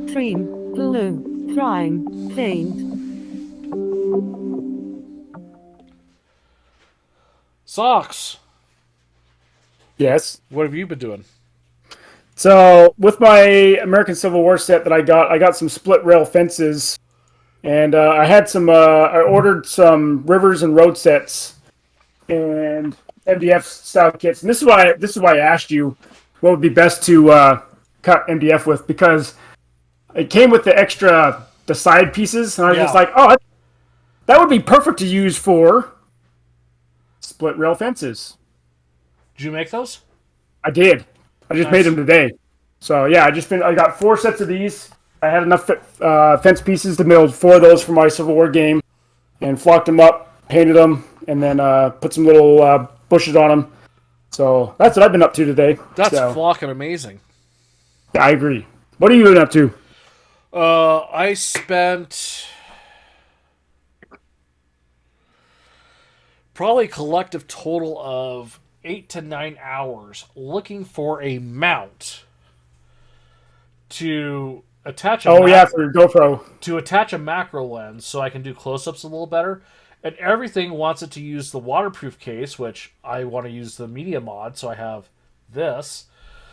Stream, blue, prime, paint. Socks. Yes. What have you been doing? So with my American Civil War set that I got some split rail fences, and I had some. I ordered some rivers and road sets, and MDF style kits. And this is why I asked you what would be best to cut MDF with, because it came with the side pieces, and I was just like, oh, that would be perfect to use for split rail fences. Did you make those? I did. I just made them today. So yeah, I got 4 sets of these. I had enough fence pieces to build 4 of those for my Civil War game, and flocked them up, painted them, and then put some little bushes on them. So that's what I've been up to today. That's flocking amazing. Yeah, I agree. What are you been up to? I spent probably a collective total of 8 to 9 hours looking for a mount to attach for your GoPro. To attach a macro lens so I can do close-ups a little better. And everything wants it to use the waterproof case, which I want to use the media mod, so I have this.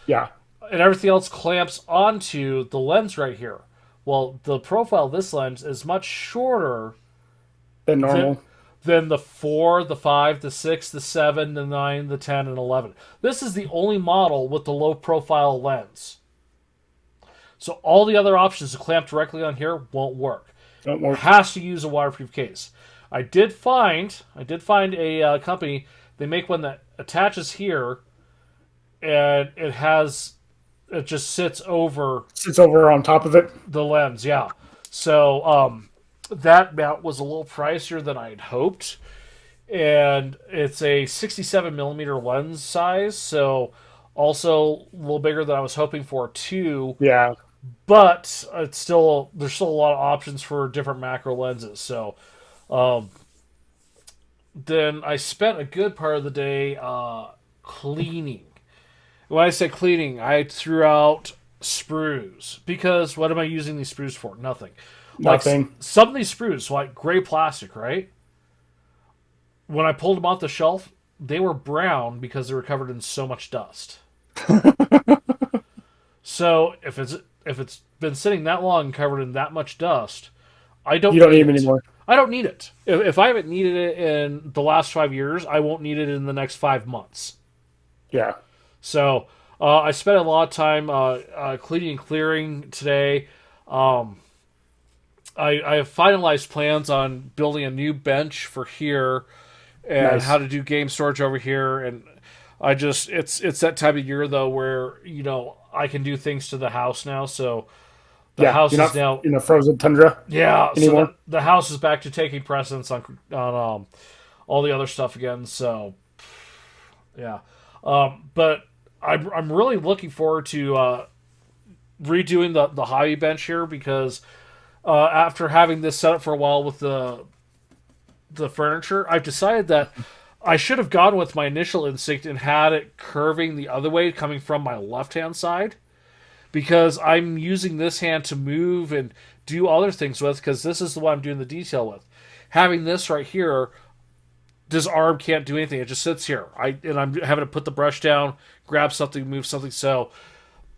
Yeah. And everything else clamps onto the lens right here. Well, the profile of this lens is much shorter than normal. Than the 4, the 5, the 6, the 7, the 9, the 10, and 11. This is the only model with the low-profile lens. So all the other options to clamp directly on here won't work. Don't work. It has to use a waterproof case. I did find a company. They make one that attaches here, and it just sits over on top of it. The lens, yeah. So that mount was a little pricier than I had hoped, and it's a 67 millimeter lens size, so also a little bigger than I was hoping for too. Yeah. But there's still a lot of options for different macro lenses. So then I spent a good part of the day cleaning. When I say cleaning, I threw out sprues, because what am I using these sprues for? Nothing. Nothing. Like, some of these sprues, like gray plastic, right? When I pulled them off the shelf, they were brown because they were covered in so much dust. So if it's been sitting that long and covered in that much dust, you don't need them anymore. I don't need it. If I haven't needed it in the last 5 years, I won't need it in the next 5 months. Yeah. So I spent a lot of time cleaning and clearing today. I have finalized plans on building a new bench for here and how to do game storage over here. And it's that time of year though where I can do things to the house now. So the house you're is now in a frozen tundra. Yeah, anymore. So the house is back to taking precedence on all the other stuff again. So yeah, but I'm really looking forward to redoing the hobby bench here because after having this set up for a while with the furniture, I've decided that I should have gone with my initial instinct and had it curving the other way, coming from my left-hand side, because I'm using this hand to move and do other things with, because this is the one I'm doing the detail with. Having this right here, this arm can't do anything. It just sits here. I'm having to put the brush down, grab something, move something. So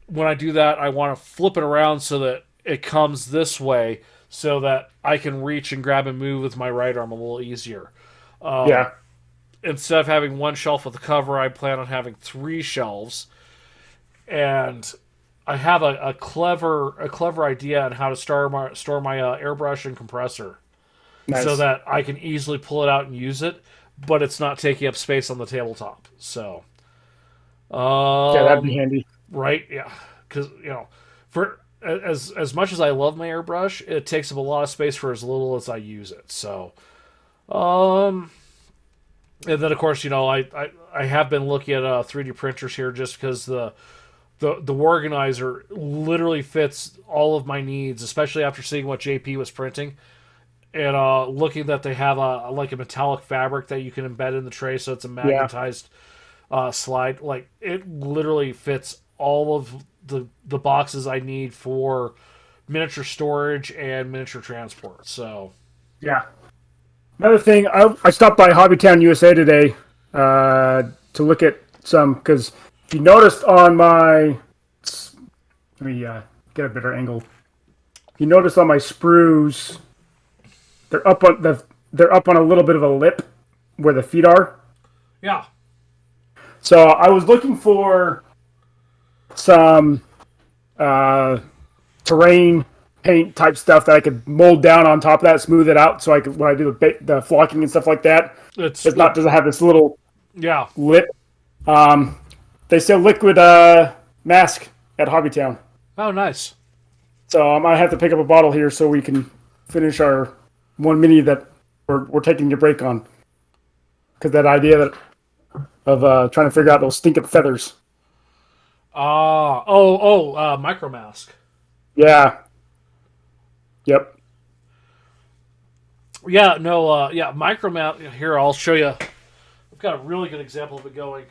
when I do that, I want to flip it around so that it comes this way so that I can reach and grab and move with my right arm a little easier. Instead of having one shelf with a cover, I plan on having 3 shelves. And I have a clever idea on how to store my airbrush and compressor. Nice. So that I can easily pull it out and use it, but it's not taking up space on the tabletop. So, that'd be handy, right? Yeah, because for as much as I love my airbrush, it takes up a lot of space for as little as I use it. So, and then of course I have been looking at 3D printers here just because the organizer literally fits all of my needs, especially after seeing what JP was printing. And looking that they have a metallic fabric that you can embed in the tray, so it's a magnetized slide. Like, it literally fits all of the boxes I need for miniature storage and miniature transport. So, yeah. Another thing, I stopped by Hobbytown USA today to look at some, because if you noticed on my, let me get a better angle. If you noticed on my sprues, they're up on a little bit of a lip where the feet are. Yeah. So I was looking for some terrain paint type stuff that I could mold down on top of that, smooth it out, so I could, when I do the flocking and stuff like that, doesn't have this little lip. They sell liquid mask at Hobbytown. Oh, nice. So I might have to pick up a bottle here so we can finish our one mini that we're taking a break on, because that idea of trying to figure out those stinking feathers. Micro mask. Yeah. Yep. Yeah. No. Micro mask. Here, I'll show you. I've got a really good example of it going.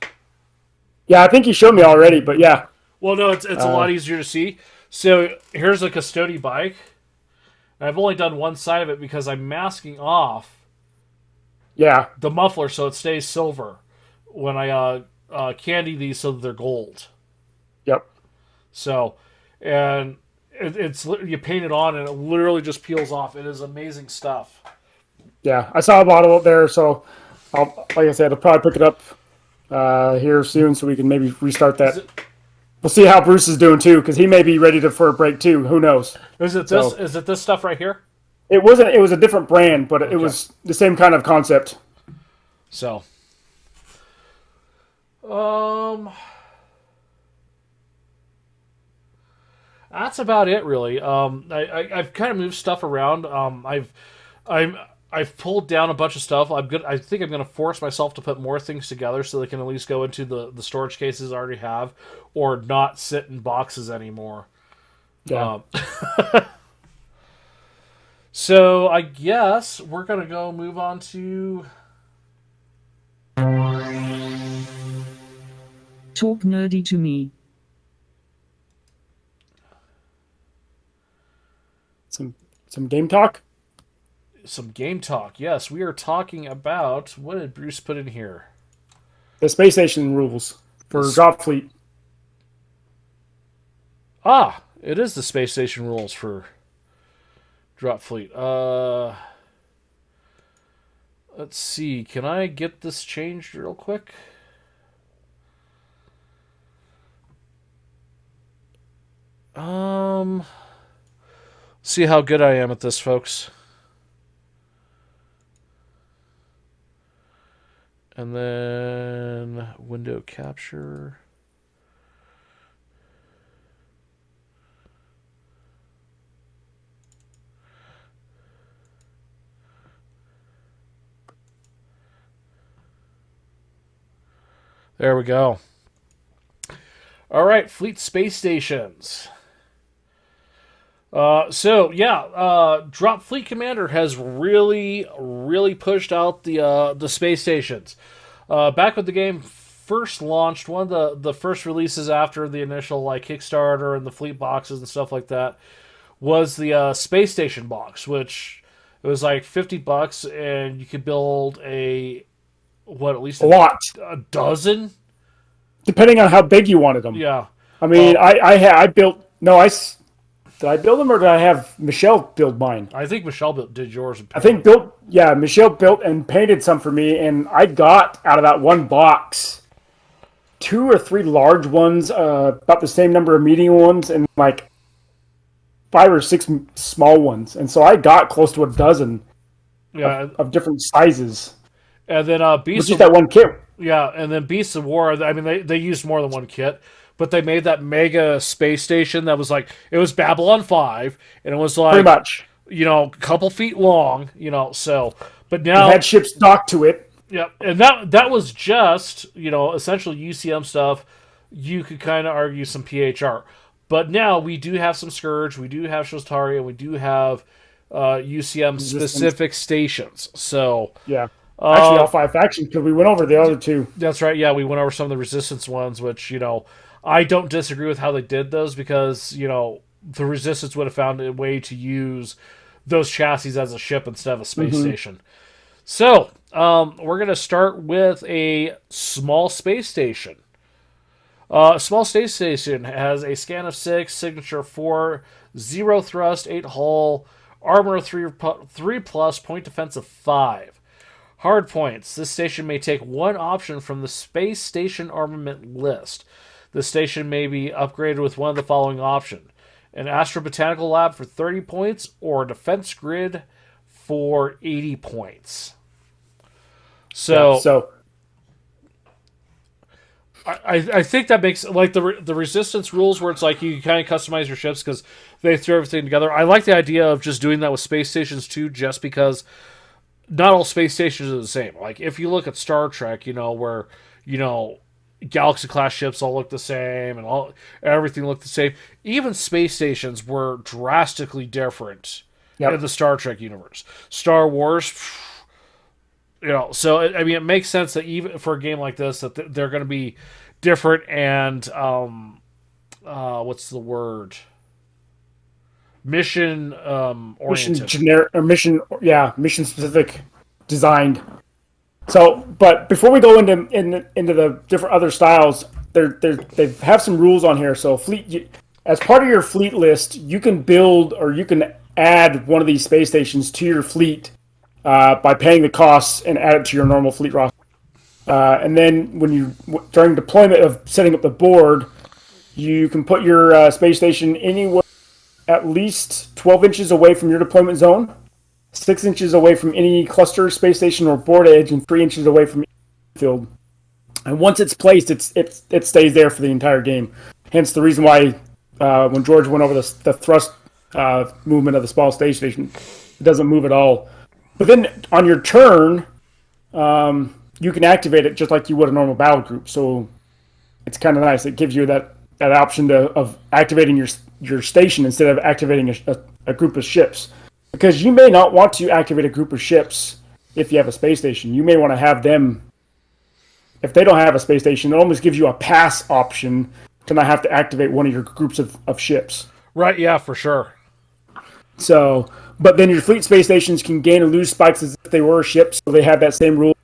Yeah, I think you showed me already, but yeah. Well, no, it's a lot easier to see. So here's a Custody bike. I've only done one side of it because I'm masking off the muffler so it stays silver when I candy these so that they're gold. Yep. So, and it's you paint it on and it literally just peels off. It is amazing stuff. Yeah, I saw a bottle out there, so like I said, I'll probably pick it up here soon so we can maybe restart that. We'll see how Bruce is doing too, because he may be ready for a break too. Who knows? Is it this? Is it this stuff right here? It wasn't. It was a different brand, but it was the same kind of concept. So, that's about it, really. I've kind of moved stuff around. I've pulled down a bunch of stuff. I think I'm gonna force myself to put more things together so they can at least go into the storage cases I already have, or not sit in boxes anymore. Yeah. So I guess we're gonna go move on to Talk nerdy to me. Some game talk. some game talk. Yes, we are talking about, what did Bruce put in here? The space station rules for Dropfleet. Ah, it is the space station rules for Dropfleet. Let's see. Can I get this changed real quick? See how good I am at this, folks. And then window capture. There we go. All right, fleet space stations. Dropfleet Commander has really pushed out the space stations. Back when the game first launched, one of the first releases after the initial Kickstarter and the fleet boxes and stuff like that was the space station box, which it was like $50, and you could build at least A lot, a dozen, depending on how big you wanted them. Yeah, I mean, I built. No, did I build them or did I have Michelle build mine? I think Michelle did yours. I think Michelle built and painted some for me, and I got out of that one box 2 or 3 large ones, about the same number of medium ones, and like 5 or 6 small ones, and so I got close to a dozen of different sizes. And then Beasts just that one kit. Yeah, and then Beasts of War. I mean, they used more than one kit, but they made that mega space station that was it was Babylon 5, and it was pretty much, a couple feet long, so. But now it had ships docked to it. Yeah, and that was just essentially UCM stuff. You could kind of argue some PHR, but now we do have some Scourge, we do have Shostari, and we do have UCM specific stations. So yeah. Actually, all 5 factions, because we went over the other 2. That's right. Yeah, we went over some of the Resistance ones, which I don't disagree with how they did those, because the Resistance would have found a way to use those chassis as a ship instead of a space station. So we're gonna start with a small space station. A small space station has a scan of 6, signature 4, 0 thrust, 8 hull, armor 3 plus, point defense of 5. Hard points. This station may take one option from the space station armament list. The station may be upgraded with one of the following options: an Astrobotanical Lab for 30 points, or a defense grid for 80 points. So I think that makes the Resistance rules, where it's you can kind of customize your ships because they throw everything together. I like the idea of just doing that with space stations too, just because not all space stations are the same. If you look at Star Trek, where Galaxy class ships all look the same and everything looked the same. Even space stations were drastically different in the Star Trek universe. Star Wars, so I mean, it makes sense that even for a game like this, that they're going to be different and what's the word? Mission oriented. Mission specific designed. So, but before we go into the different other styles, they have some rules on here. So, as part of your fleet list, you can build or you can add one of these space stations to your fleet by paying the costs and add it to your normal fleet roster. And then during deployment of setting up the board, you can put your space station anywhere at least 12 inches away from your deployment zone, 6 inches away from any cluster, space station, or board edge, and 3 inches away from the field. And once it's placed, it stays there for the entire game. Hence the reason why when George went over the thrust movement of the small space station, it doesn't move at all. But then on your turn, you can activate it just like you would a normal battle group. So it's kind of nice. It gives you that option of activating your station instead of activating a group of ships. Because you may not want to activate a group of ships if you have a space station. You may want to have them, if they don't have a space station, it almost gives you a pass option to not have to activate one of your groups of ships. Right, yeah, for sure. So, but then your fleet space stations can gain or lose spikes as if they were ships, so they have that same rule.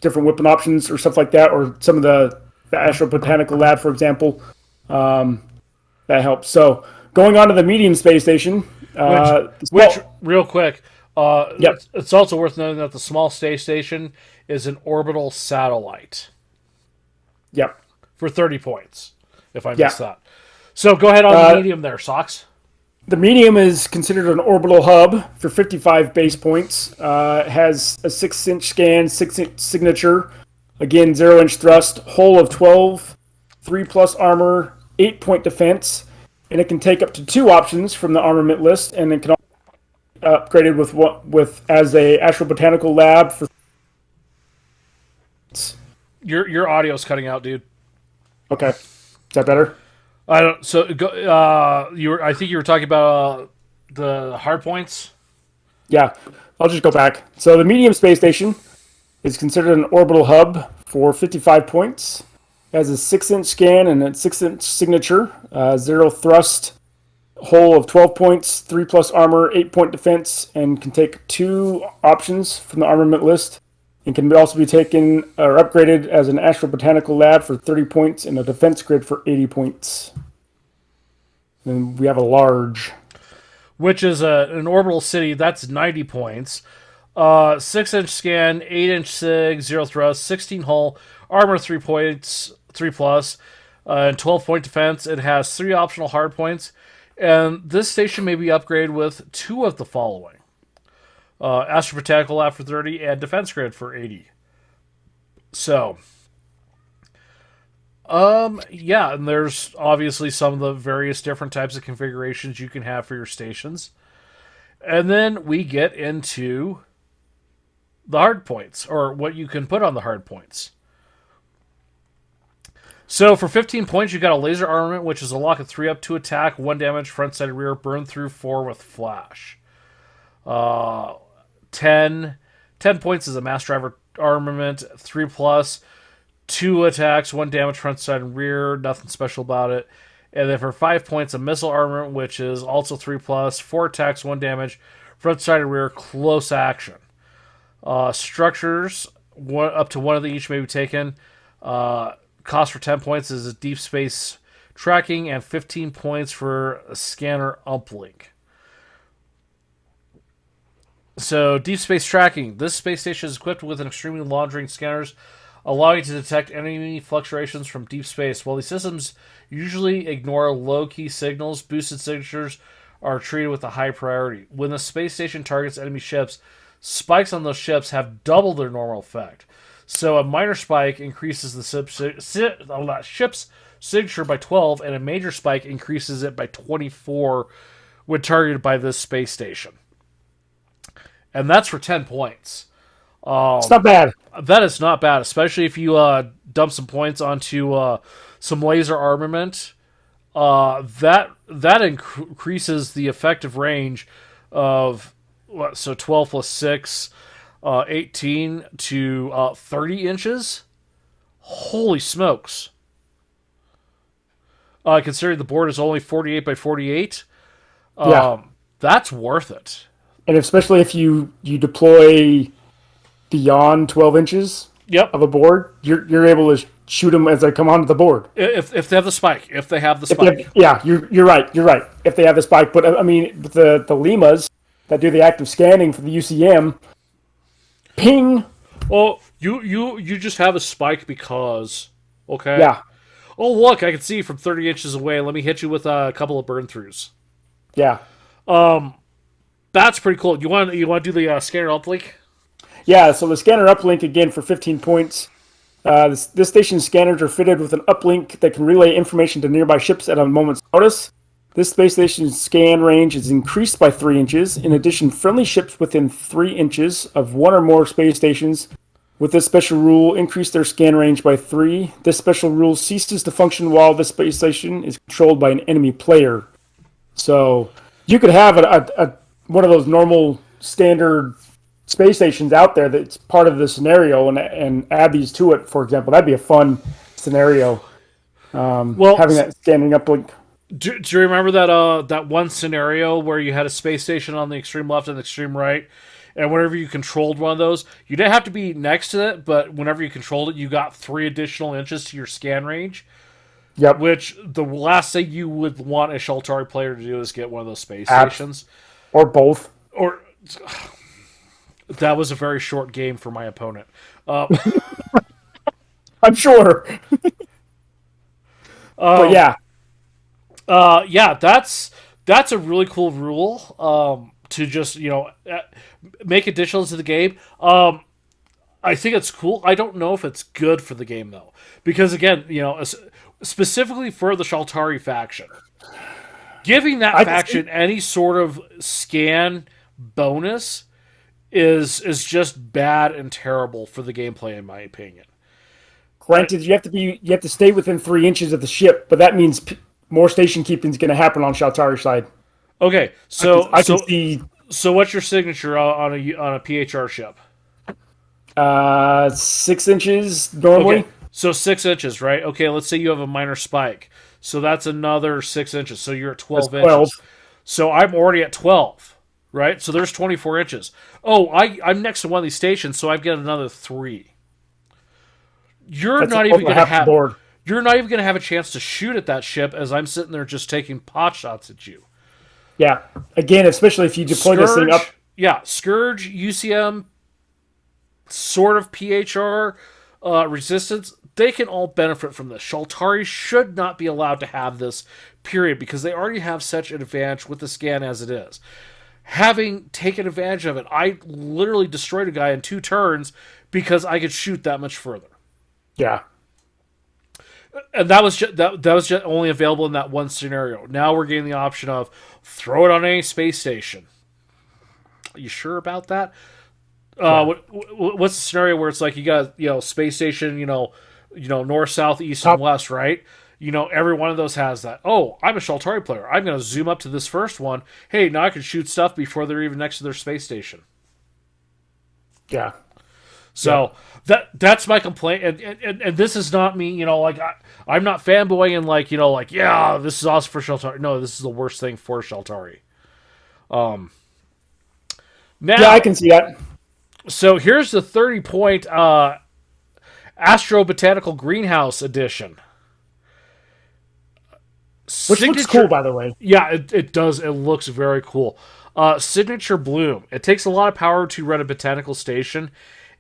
different weapon options or stuff like that, or some of the Astro Botanical Lab, for example. That helps. So going on to the medium space station. Which real quick, Yep. it's also worth noting that the small space station is an orbital satellite Yep. for 30 points, if I Yeah. missed that. So go ahead on the medium there, Socks. The medium is considered an orbital hub for 55 base points. It has a 6-inch scan, 6-inch signature, again 0-inch thrust, hull of 12, 3+ armor, 8-point defense, and it can take up to 2 options from the armament list, and it can also be upgraded with as a Astro Botanical Lab for. Your audio's cutting out, dude. Okay, is that better? I don't. So go. I think you were talking about the hard points. Yeah, I'll just go back. So the medium space station is considered an orbital hub for 55 points. It has a 6-inch scan and a 6-inch signature, 0 thrust, hull of 12 points, 3+ armor, 8-point defense, and can take 2 options from the armament list. And can also be taken or upgraded as an Astro Botanical Lab for 30 points and a defense grid for 80 points. And we have a large, which is an orbital city. That's 90 points. 6-inch scan, 8-inch sig, 0 thrust, 16 hull, armor 3 points, 3+, and 12-point defense. It has 3 optional hard points, and this station may be upgraded with 2 of the following: Astro Botanical Lab for 30 and defense grid for 80. So, yeah, and there's obviously some of the various different types of configurations you can have for your stations. And then we get into the hard points, or what you can put on the hard points. So for 15 points, you got a laser armament, which is a lock of 3 up, 2 attack, 1 damage, front side, rear, burn through, 4 with flash. 10 points is a mass driver armament, 3+, 2 attacks, 1 damage, front side and rear, nothing special about it. And then for 5 points, a missile armament, which is also 3+, 4 attacks, 1 damage, front side and rear, close action. Structures, up to 1 of each may be taken. Cost for 10 points is a deep space tracking, and 15 points for a scanner uplink. So, deep space tracking. This space station is equipped with an extremely long-range scanners, allowing it to detect enemy fluctuations from deep space. While these systems usually ignore low-key signals, boosted signatures are treated with a high priority. When the space station targets enemy ships, spikes on those ships have double their normal effect. So a minor spike increases the ship's signature by 12, and a major spike increases it by 24 when targeted by this space station. And that's for 10 points. it's not bad. That is not bad, especially if you dump some points onto some laser armament. That increases the effective range of 12 plus 6, 18 to 30 inches. Holy smokes! Considering the board is only 48 by 48, that's worth it. And especially if you deploy beyond 12 inches of a board, you're able to shoot them as they come onto the board. If they have the spike. You're right. If they have the spike. But, I mean, the Limas that do the active scanning for the UCM, ping. Well, you just have a spike because, okay? Yeah. Oh, look, I can see you from 30 inches away. Let me hit you with a couple of burn-throughs. Yeah. That's pretty cool. You want to do the scanner uplink? Yeah, so the scanner uplink, again, for 15 points. This station's scanners are fitted with an uplink that can relay information to nearby ships at a moment's notice. This space station's scan range is increased by 3 inches. In addition, friendly ships within 3 inches of one or more space stations with this special rule increase their scan range by 3. This special rule ceases to function while the space station is controlled by an enemy player. So you could have one of those normal standard space stations out there that's part of the scenario and add these to it, for example. That'd be a fun scenario. Having that scanning uplink. Do you remember that one scenario where you had a space station on the extreme left and the extreme right, And whenever you controlled one of those, you didn't have to be next to it, but whenever you controlled it, you got 3 additional inches to your scan range. Yep. Which the last thing you would want a Sheltari player to do is get one of those space stations. Or both. Or that was a very short game for my opponent. I'm sure. But yeah. That's a really cool rule. To just make additions to the game. I think it's cool. I don't know if it's good for the game though, because again, specifically for the Sheltari faction, giving that faction any sort of scan bonus is just bad and terrible for the gameplay, in my opinion. Granted, you have to stay within 3 inches of the ship, but that means more station keeping is going to happen on Sheltari's side. Okay, I can see. So, what's your signature on a PHR ship? 6 inches normally. Okay. So 6 inches, right? Okay, let's say you have a minor spike. So that's another 6 inches. So you're at 12 inches. So I'm already at 12, right? So there's 24 inches. Oh, I'm next to one of these stations, so I've got another 3. You're not even going to have a chance to shoot at that ship as I'm sitting there just taking pot shots at you. Yeah. Again, especially if you deploy this thing up. Yeah, Scourge, UCM, sort of PHR, Resistance, they can all benefit from this. Sheltari should not be allowed to have this, period, because they already have such an advantage with the scan as it is. Having taken advantage of it, I literally destroyed a guy in 2 turns because I could shoot that much further. Yeah. And that was just only available in that one scenario. Now we're getting the option of throw it on any space station. Are you sure about that? What's the scenario where it's like you got space station, north, south, east, and west, right? Every one of those has that. Oh, I'm a Sheltari player. I'm going to zoom up to this first one. Hey, now I can shoot stuff before they're even next to their space station. Yeah. So that's my complaint, and this is not me. I'm not fanboying and yeah, this is awesome for Sheltari. No, this is the worst thing for Sheltari. Now, yeah, I can see that. So here's the 30-point Astrobotanical Greenhouse Edition. Which looks cool, by the way. Yeah, it does. It looks very cool. Signature Bloom. It takes a lot of power to run a botanical station,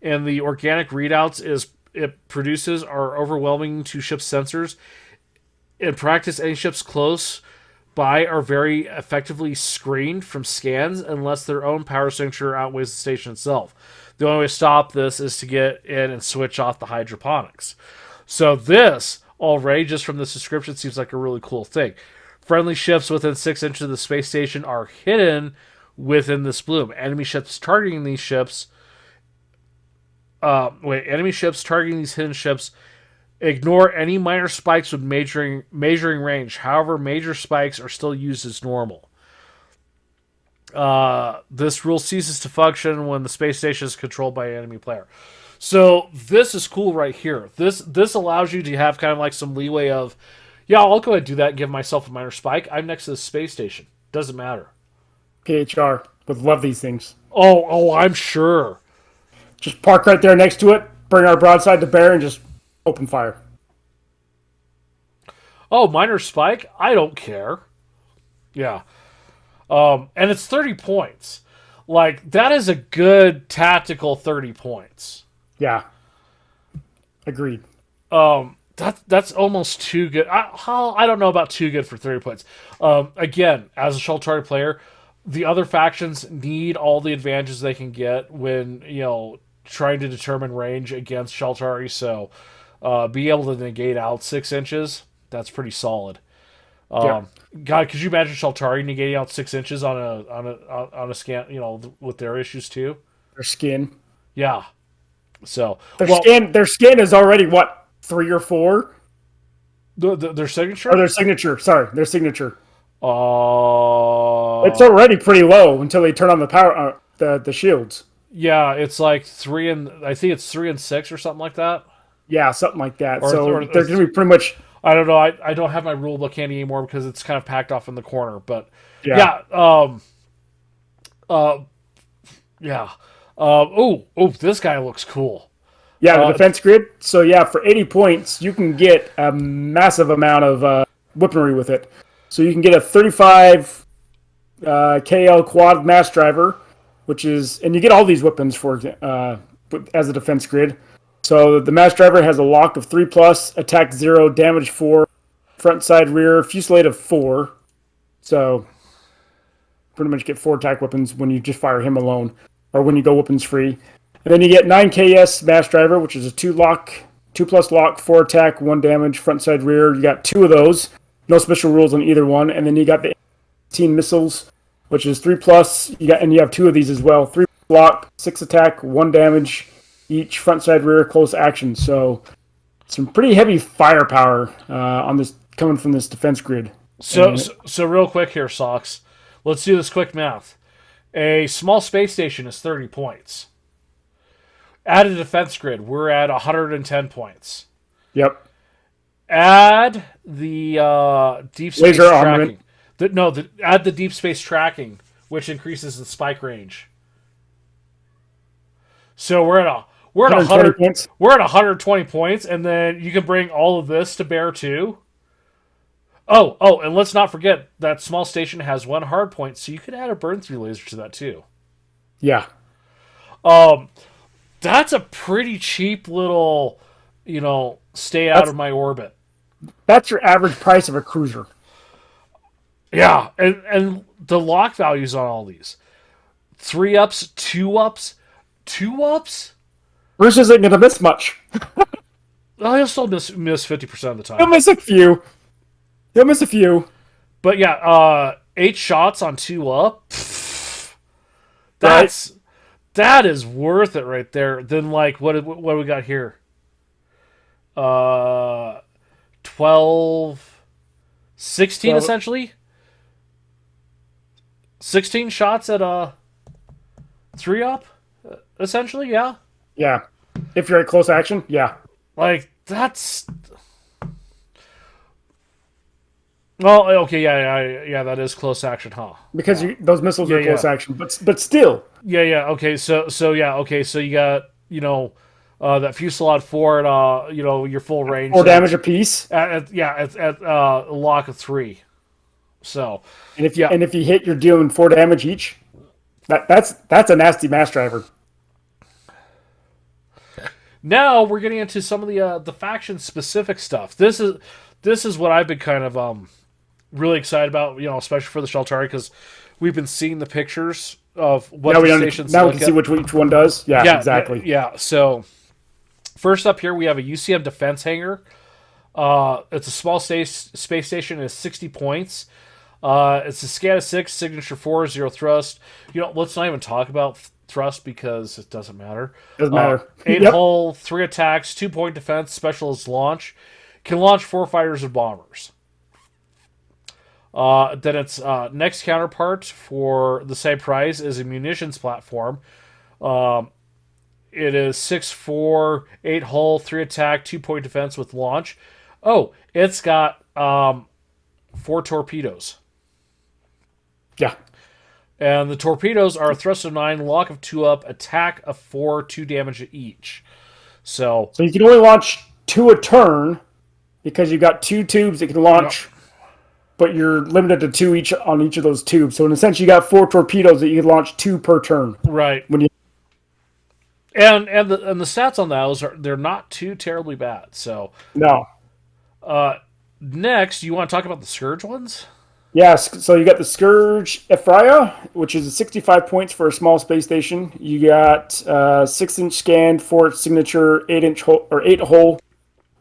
and the organic readouts it produces are overwhelming to ship sensors. In practice, any ships close by are very effectively screened from scans unless their own power signature outweighs the station itself. The only way to stop this is to get in and switch off the hydroponics. So this, already, just from this description, seems like a really cool thing. Friendly ships within 6 inches of the space station are hidden within this bloom. Enemy ships targeting these hidden ships ignore any minor spikes with measuring range. However, major spikes are still used as normal. This rule ceases to function when the space station is controlled by an enemy player. So this is cool right here. This allows you to have kind of like some leeway of, yeah, I'll go ahead and do that and give myself a minor spike. I'm next to the space station. Doesn't matter. PHR would love these things. Oh, I'm sure. Just park right there next to it, bring our broadside to bear, and just open fire. Oh, minor spike? I don't care. Yeah. And it's 30 points. Like, that is a good tactical 30 points. Yeah. Agreed. That's almost too good. I don't know about too good for 30 points. Again, as a Sheltari player, the other factions need all the advantages they can get when, trying to determine range against Sheltari. So, be able to negate out 6 inches, that's pretty solid. God, could you imagine Sheltari negating out 6 inches on a scan, with their issues too? Their skin. Yeah. So their skin is already what, 3 or 4? Their signature? Or their signature. Sorry, their signature. It's already pretty low until they turn on the power, the shields. Yeah, it's like 3 and 6 or something like that. Yeah, something like that. Or they're going to be pretty much. I don't know. I don't have my rule book handy anymore because it's kind of packed off in the corner. But Yeah. This guy looks cool. Yeah, the defense grid. So yeah, for 80 points, you can get a massive amount of weaponry with it. So you can get a 35 KL quad mass driver, and you get all these weapons for as a defense grid. So the mass driver has a lock of 3+, attack 0, damage 4, front, side, rear, fusillade of 4. So pretty much get 4 attack weapons when you just fire him alone, or when you go weapons free. And then you get 9 KS mass driver, which is a 2+ lock, 4 attack, 1 damage, front, side, rear. You got 2 of those. No special rules on either one. And then you got the 18 missiles, which is 3+. You have 2 of these as well. 3 lock, 6 attack, 1 damage each, front, side, rear, close action. So some pretty heavy firepower on this coming from this defense grid. So real quick here, Socks. Let's do this quick math. A small space station is 30 points. Add a defense grid, we're at 110 points. Yep. Add the deep space laser tracking. armament. Add the deep space tracking, which increases the spike range. So we're at 100 points. We're at 120 points, and then you can bring all of this to bear too. Oh, and let's not forget that small station has 1 hard point, so you could add a burn through laser to that too. Yeah. That's a pretty cheap little, stay out of my orbit. That's your average price of a cruiser. Yeah, and the lock values on all these. 3 ups, 2 ups, 2 ups? Bruce isn't going to miss much. Oh, he'll still miss 50% of the time. He'll miss a few. But yeah, 8 shots on 2 up. That is worth it right there. Then what do we got here? 12, 16 essentially. 16 shots at 3 up, essentially. Yeah. Yeah. If you're at close action, yeah. That's. Well, okay, yeah, that is close action, huh? Because those missiles are close action, but still. Yeah. Okay, so you got that fusillade 4 at your full range. 4 damage apiece. At a lock of 3. So. And if you hit, you're dealing 4 damage each. That's a nasty mass driver. Now we're getting into some of the faction specific stuff. This is what I've been kind of really excited about, especially for the Sheltari, because we've been seeing the pictures of what the stations now we can see which one does. Yeah, exactly. Yeah. So first up here we have a UCM defense hangar. It's a small space station. It's 60 points. It's a SCADA 6, signature 4, 0 thrust. Let's not even talk about thrust because it doesn't matter. Doesn't matter. 8 hull, 3 attacks, 2-point defense, specialist launch. Can launch 4 fighters and bombers. Then its next counterpart for the same price is a munitions platform. It is 6'4", 8 hull, 3 attack, 2-point defense with launch. Oh, it's got 4 torpedoes. Yeah. And the torpedoes are a thrust of 9, lock of 2 up, attack of 4, 2 damage each. So you can only launch 2 a turn because you've got 2 tubes that can launch, but you're limited to 2 each on each of those tubes. So in a sense, you got 4 torpedoes that you can launch 2 per turn. Right. And the stats on those they're not too terribly bad. So no. Next, you want to talk about the Scourge ones? Yes, so you got the Scourge Ephraia, which is 65 points for a small space station. You got 6-inch scan, 4 signature, 8 hole,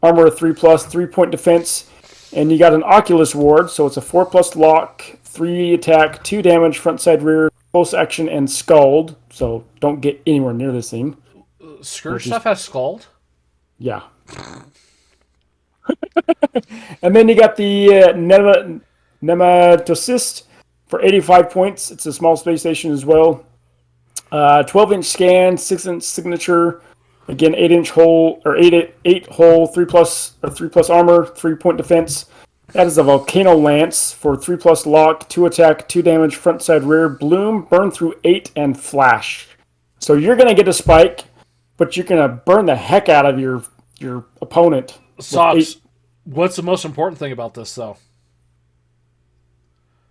armor of 3+, 3-point defense, and you got an Oculus ward, so it's a 4+ lock, 3 attack, 2 damage, front, side, rear, close action, and scald. So don't get anywhere near this thing. Scourge stuff has scald? Yeah. And then you got the Nematosist for 85 points. It's a small space station as well. 12-inch scan, 6-inch signature. Again, 8-inch hole or 8 hole, 3+ armor, 3-point defense. That is a Volcano Lance for 3+ lock, 2 attack, 2 damage, front, side, rear, bloom, burn through 8, and flash. So you're going to get a spike, but you're going to burn the heck out of your opponent. Socks. What's the most important thing about this, though?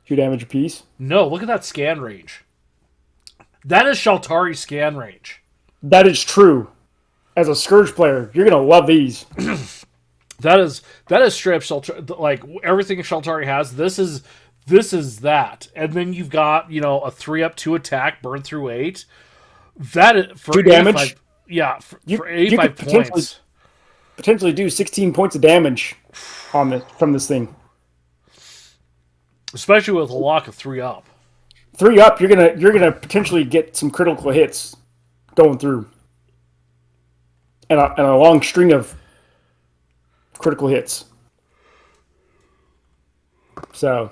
2 damage apiece. No, look at that scan range. That is Shaltari scan range. That is true. As a Scourge player, you're going to love these. That is straight up Shaltari. Like, everything Shaltari has, this is that. And then you've got, a 3-up, 2 attack, burn through 8. That is, for 2 damage? For 85 points. Potentially do 16 points of damage from this thing. Especially with a lock of 3-up. 3-up, you're gonna potentially get some critical hits going through. And a long string of critical hits. So,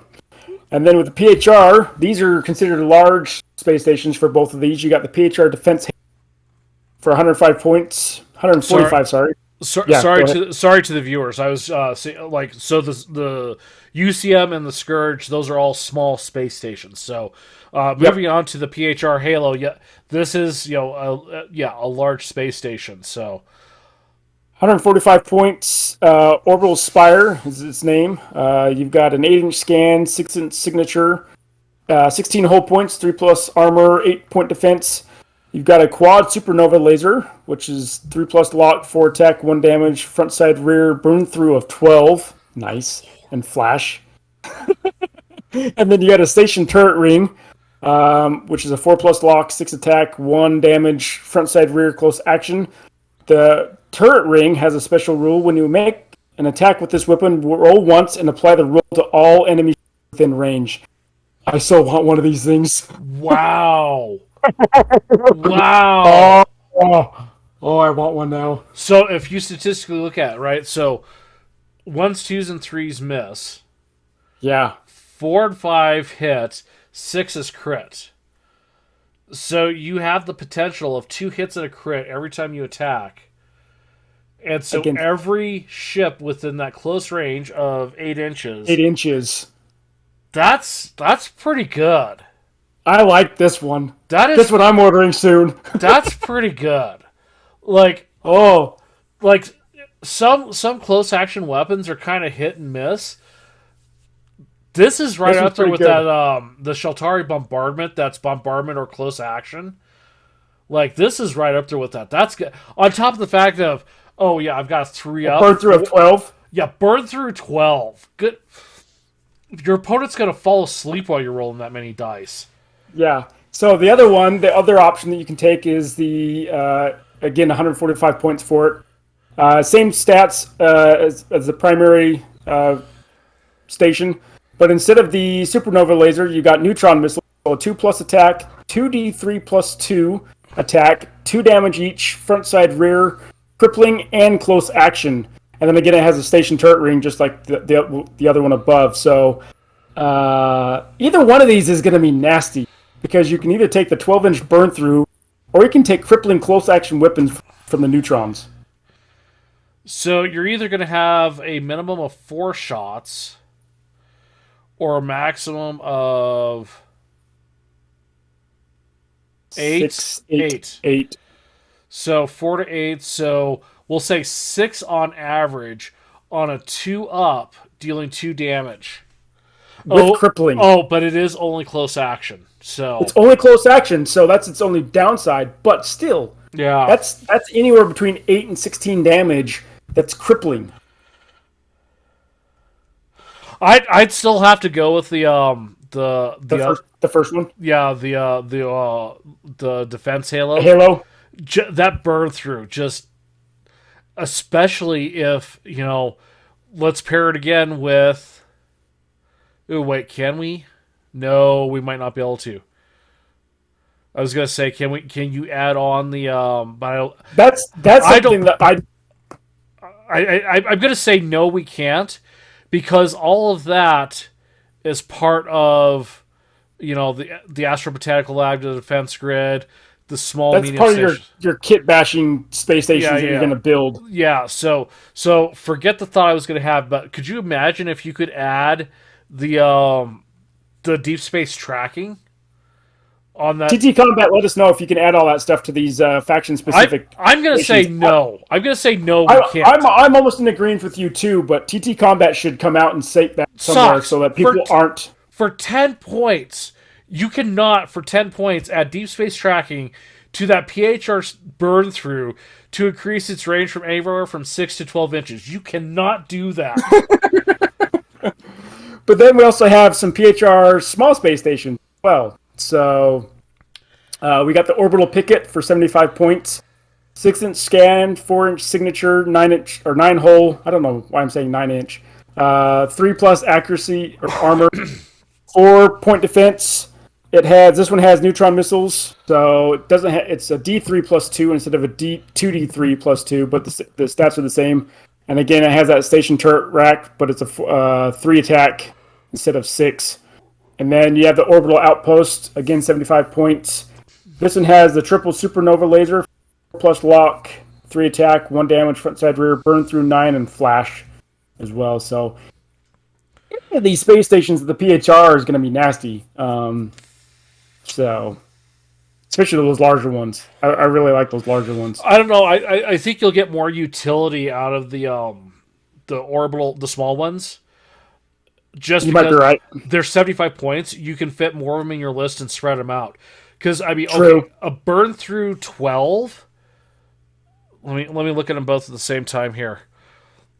and then with the PHR, these are considered large space stations for both of these. You got the PHR defense for 105 points, 145. Sorry. Sorry to the viewers. I was the UCM and the Scourge. Those are all small space stations. So, moving on to the PHR Halo. Yeah, this is a large space station. So, 145 points. Orbital Spire is its name. You've got an 8-inch scan, 6-inch signature, 16 hull points, 3+ armor, 8-point defense. You've got a quad supernova laser, which is 3+ lock, 4 attack, 1 damage, front side rear, burn through of 12. Nice. And flash. And then you got a station turret ring, which is a 4+ lock, 6 attack, 1 damage, front side rear, close action. The turret ring has a special rule. When you make an attack with this weapon, roll once and apply the roll to all enemies within range. I so want one of these things. Wow. Wow. Oh, I want one now. So if you statistically look at it, right? So 1s, 2s, and 3s miss. Yeah. 4 and 5 hit. 6 is crit. So you have the potential of 2 hits and a crit every time you attack. And so every ship within that close range of 8 inches. 8 inches. That's pretty good. I like this one. That's what I'm ordering soon. That's pretty good. Some close action weapons are kind of hit and miss. This is right up there with good. That the Shaltari bombardment. That's bombardment or close action. Like, this is right up there with that. That's good. On top of the fact of, I've got 3-up. Burn through of 12. Yeah, burn through 12. Good. Your opponent's gonna fall asleep while you're rolling that many dice. Yeah. So the other option that you can take is the again 145 points for it. Same stats as the primary station, but instead of the supernova laser, you got neutron missile, 2+ attack, 2d3+2 attack, 2 damage each, front side rear, crippling, and close action. And then again, it has a station turret ring, just like the other one above. So either one of these is going to be nasty, because you can either take the 12-inch burn through, or you can take crippling close action weapons from the neutrons. So you're either going to have a minimum of 4 shots, or a maximum of 8. 8. So 4 to 8. So we'll say 6 on average on a 2-up, dealing 2 damage. With crippling. Oh, but it is only close action. So it's only close action, so that's its only downside. But still, yeah, that's anywhere between 8 and 16 damage. That's crippling. I'd still have to go with the first one. Yeah, the defense halo. Halo. That burn through, just especially if let's pair it again with. Ooh, wait, can we? No, we might not be able to. I was gonna say, can you add on the but that's something that I'm gonna say no, we can't, because all of that is part of the Astrobotanical Lab, the defense grid, the small. That's part of your kit bashing space stations that you're gonna build. Yeah, so forget the thought I was gonna have, but could you imagine if you could add the deep space tracking on that. TT Combat, let us know if you can add all that stuff to these faction specific. I'm gonna say no. I'm gonna say no. We can't. I'm almost in agreement with you too, but TT Combat should come out and say that somewhere Sucks. so that people aren't. For 10 points, you cannot, for 10 points, add deep space tracking to that PHR burn through to increase its range from anywhere from 6 to 12 inches. You cannot do that. But then we also have some PHR small space stations as well. So we got the orbital picket for 75 points, 6-inch scan, 4-inch signature, 9-inch or 9-hole. I don't know why I'm saying 9-inch. 3+ accuracy or armor, 4-point defense. This one has neutron missiles, so it doesn't. It's a D3+2 instead of a D2D3+2, but the stats are the same. And again, it has that station turret rack, but it's a 3 attack instead of 6. And then you have the orbital outpost, again 75 points. This one has the triple supernova laser, 4+ lock, 3 attack, 1 damage, front side rear, burn through 9, and flash as well. So these space stations, the PHR is going to be nasty. So especially those larger ones. I really like those larger ones. I don't know. I think you'll get more utility out of the orbital, the small ones. Just you because might be right. They're 75 points, you can fit more of them in your list and spread them out. Because I mean, True. Okay, a burn through 12. Let me look at them both at the same time here.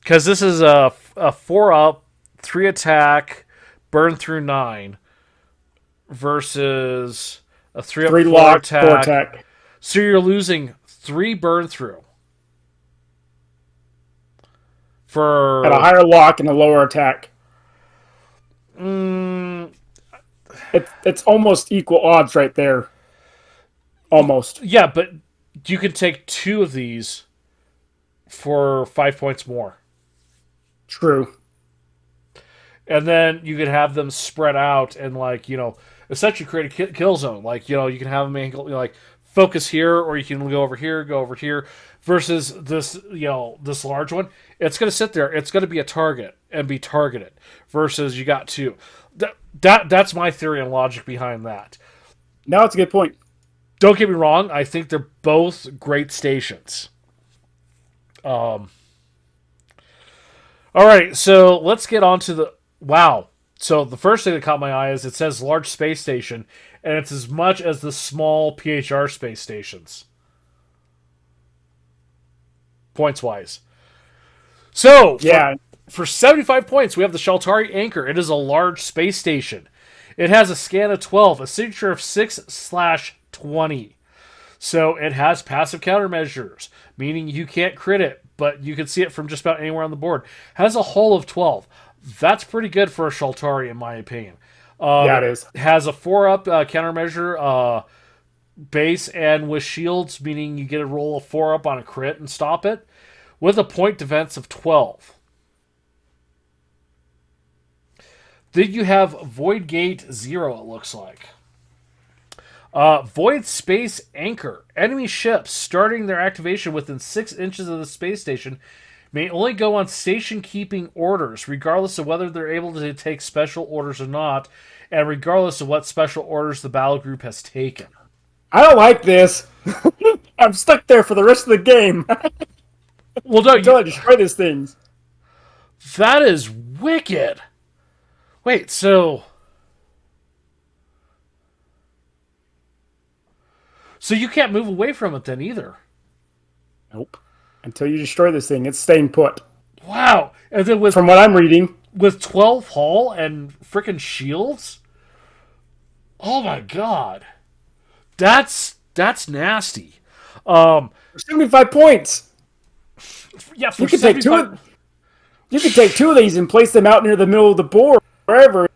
Because this is a 4 up, 3 attack, burn through 9, versus a 3 up, 3 4 lock, attack. 4 attack. So you're losing 3 burn through for At a higher lock and a lower attack. It's almost equal odds right there. Almost. Yeah, but you can take 2 of these for 5 points more. True. And then you could have them spread out and, like, essentially create a kill zone. Like, you can have them angle, like, focus here, or you can go over here, versus this, this large one. It's going to sit there. It's going to be a target and be targeted, versus you got 2. That's my theory and logic behind that. No, it's a good point. Don't get me wrong. I think they're both great stations. All right, so let's get on to the... Wow. So the first thing that caught my eye is it says large space station, and it's as much as the small PHR space stations. Points-wise. So, Yeah. for 75 points, we have the Shaltari Anchor. It is a large space station. It has a scan of 12, a signature of 6/20. So it has passive countermeasures, meaning you can't crit it, but you can see it from just about anywhere on the board. Has a hull of 12. That's pretty good for a Shaltari, in my opinion. Yeah, it is. Has a 4-up countermeasure base and with shields, meaning you get a roll of 4-up on a crit and stop it, with a point defense of 12. Then you have Void Gate 0, it looks like. Void Space Anchor. Enemy ships starting their activation within 6 inches of the space station may only go on station-keeping orders, regardless of whether they're able to take special orders or not, and regardless of what special orders the battle group has taken. I don't like this. I'm stuck there for the rest of the game. Well, no, Until I destroy these things. That is wicked. Wait, so you can't move away from it then either. Nope. Until you destroy this thing, it's staying put. Wow. And then From what I'm reading, with 12 hull and freaking shields? Oh my god. That's nasty. 75 points. Yeah, for You can take 75 you can take 2 of these and place them out near the middle of the board, wherever.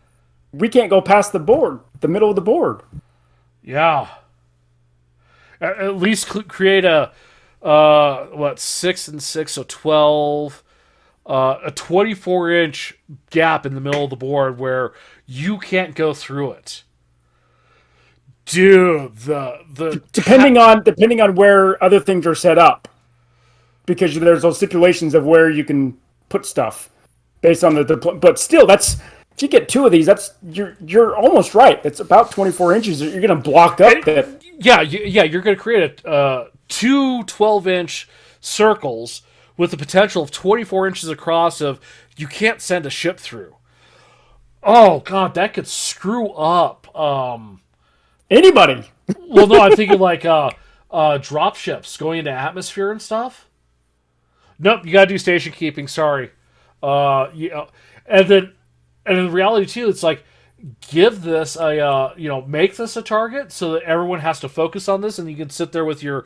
We can't go past the board, the middle of the board. Yeah. At least create a 6 and 6, so 12, a 24-inch gap in the middle of the board where you can't go through it. Dude, the depending on where other things are set up, because there's those stipulations of where you can put stuff based on but still that's if you get 2 of these, you're almost right. It's about 24 inches. You're going to block up that. Yeah, you're going to create two 12-inch circles with the potential of 24 inches across of you can't send a ship through. Oh, God, that could screw up. Anybody. Well, no, I'm thinking like drop ships going into atmosphere and stuff. Nope, you got to do station keeping, sorry. And then in reality, too, it's like, give this make this a target so that everyone has to focus on this, and you can sit there with your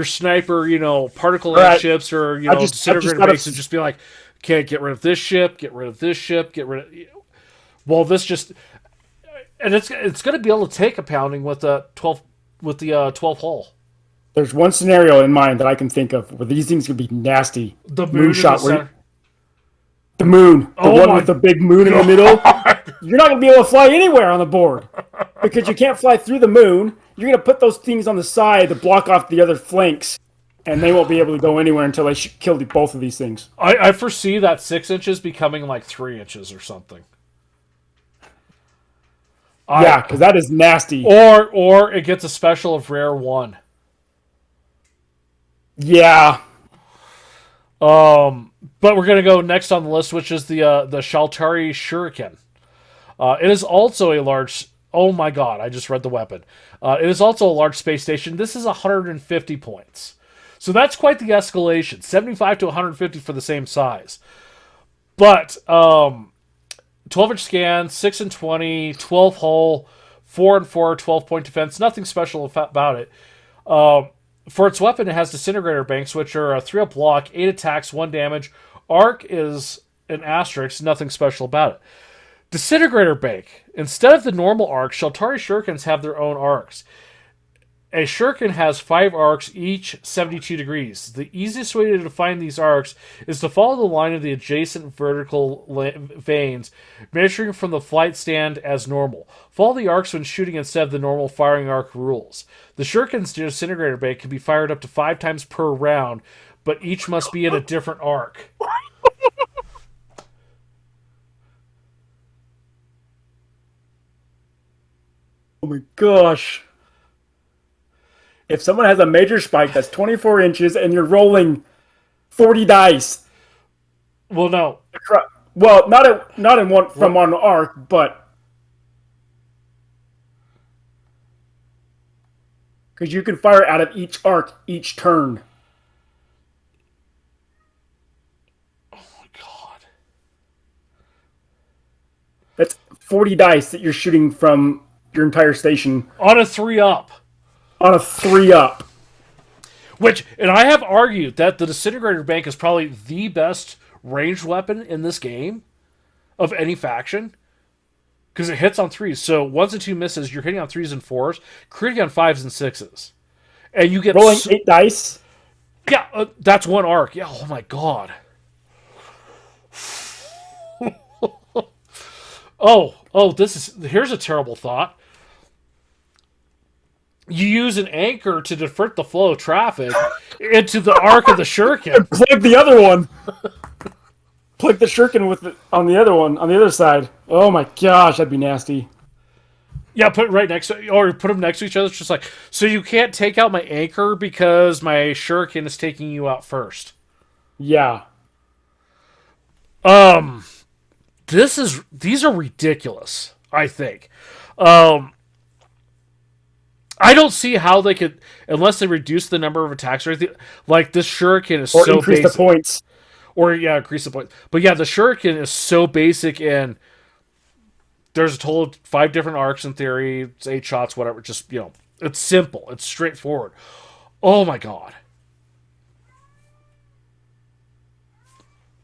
sniper, particle Right. ships or I just disintegrator thought base and just be like, okay, get rid of this ship, get rid of this ship, get rid of. Well, this just, and it's going to be able to take a pounding with the 12 hull. There's one scenario in mind that I can think of where these things could be nasty. The moon shot. in the center. The moon. The Oh one my with the big moon in the middle. You're not going to be able to fly anywhere on the board because you can't fly through the moon. You're going to put those things on the side to block off the other flanks, and they won't be able to go anywhere until they kill both of these things. I foresee that 6 inches becoming like 3 inches or something. Yeah, because that is nasty. Or it gets a special of rare 1. Yeah. But we're going to go next on the list, which is the Shaltari Shuriken. It is also a large... Oh my god, I just read the weapon. It is also a large space station. This is 150 points. So that's quite the escalation. 75 to 150 for the same size. But 12-inch scan, 6 and 20, 12 hull, 4 and 4, 12-point defense. Nothing special about it. For its weapon, it has disintegrator banks, which are a 3-up block, 8 attacks, 1 damage. Arc is an asterisk, nothing special about it. Disintegrator bank. Instead of the normal arcs, Shaltari Shurikens have their own arcs. A shuriken has 5 arcs, each 72 degrees. The easiest way to define these arcs is to follow the line of the adjacent vertical veins, measuring from the flight stand as normal. Follow the arcs when shooting instead of the normal firing arc rules. The shuriken's disintegrator bank can be fired up to 5 times per round, but each must be in a different arc. Oh my gosh. If someone has a major spike that's 24 inches and you're rolling 40 dice. Well, no. Well, not in one from one arc, but because you can fire out of each arc each turn. Oh my god. That's 40 dice that you're shooting from your entire station. On a 3-up. On a 3-up. And I have argued that the disintegrator bank is probably the best ranged weapon in this game of any faction. Because it hits on 3s. So 1s and 2 misses, you're hitting on 3s and 4s, critting on 5s and 6s. And you get rolling 8 dice? Yeah, that's 1 arc. Yeah, oh my god. Here's a terrible thought. You use an anchor to divert the flow of traffic into the arc of the shuriken. Plug the other one. Plug the shuriken on the other one, on the other side. Oh my gosh, that'd be nasty. Yeah, put it right next to, or put them next to each other. It's just like, so you can't take out my anchor because my shuriken is taking you out first. Yeah. These are ridiculous, I think. I don't see how they could, unless they reduce the number of attacks or anything. Like, this shuriken is or so increase basic. the points. Or, yeah, increase the points. But yeah, the shuriken is so basic, and there's a total of 5 different arcs in theory. It's 8 shots, whatever. Just, it's simple. It's straightforward. Oh my god.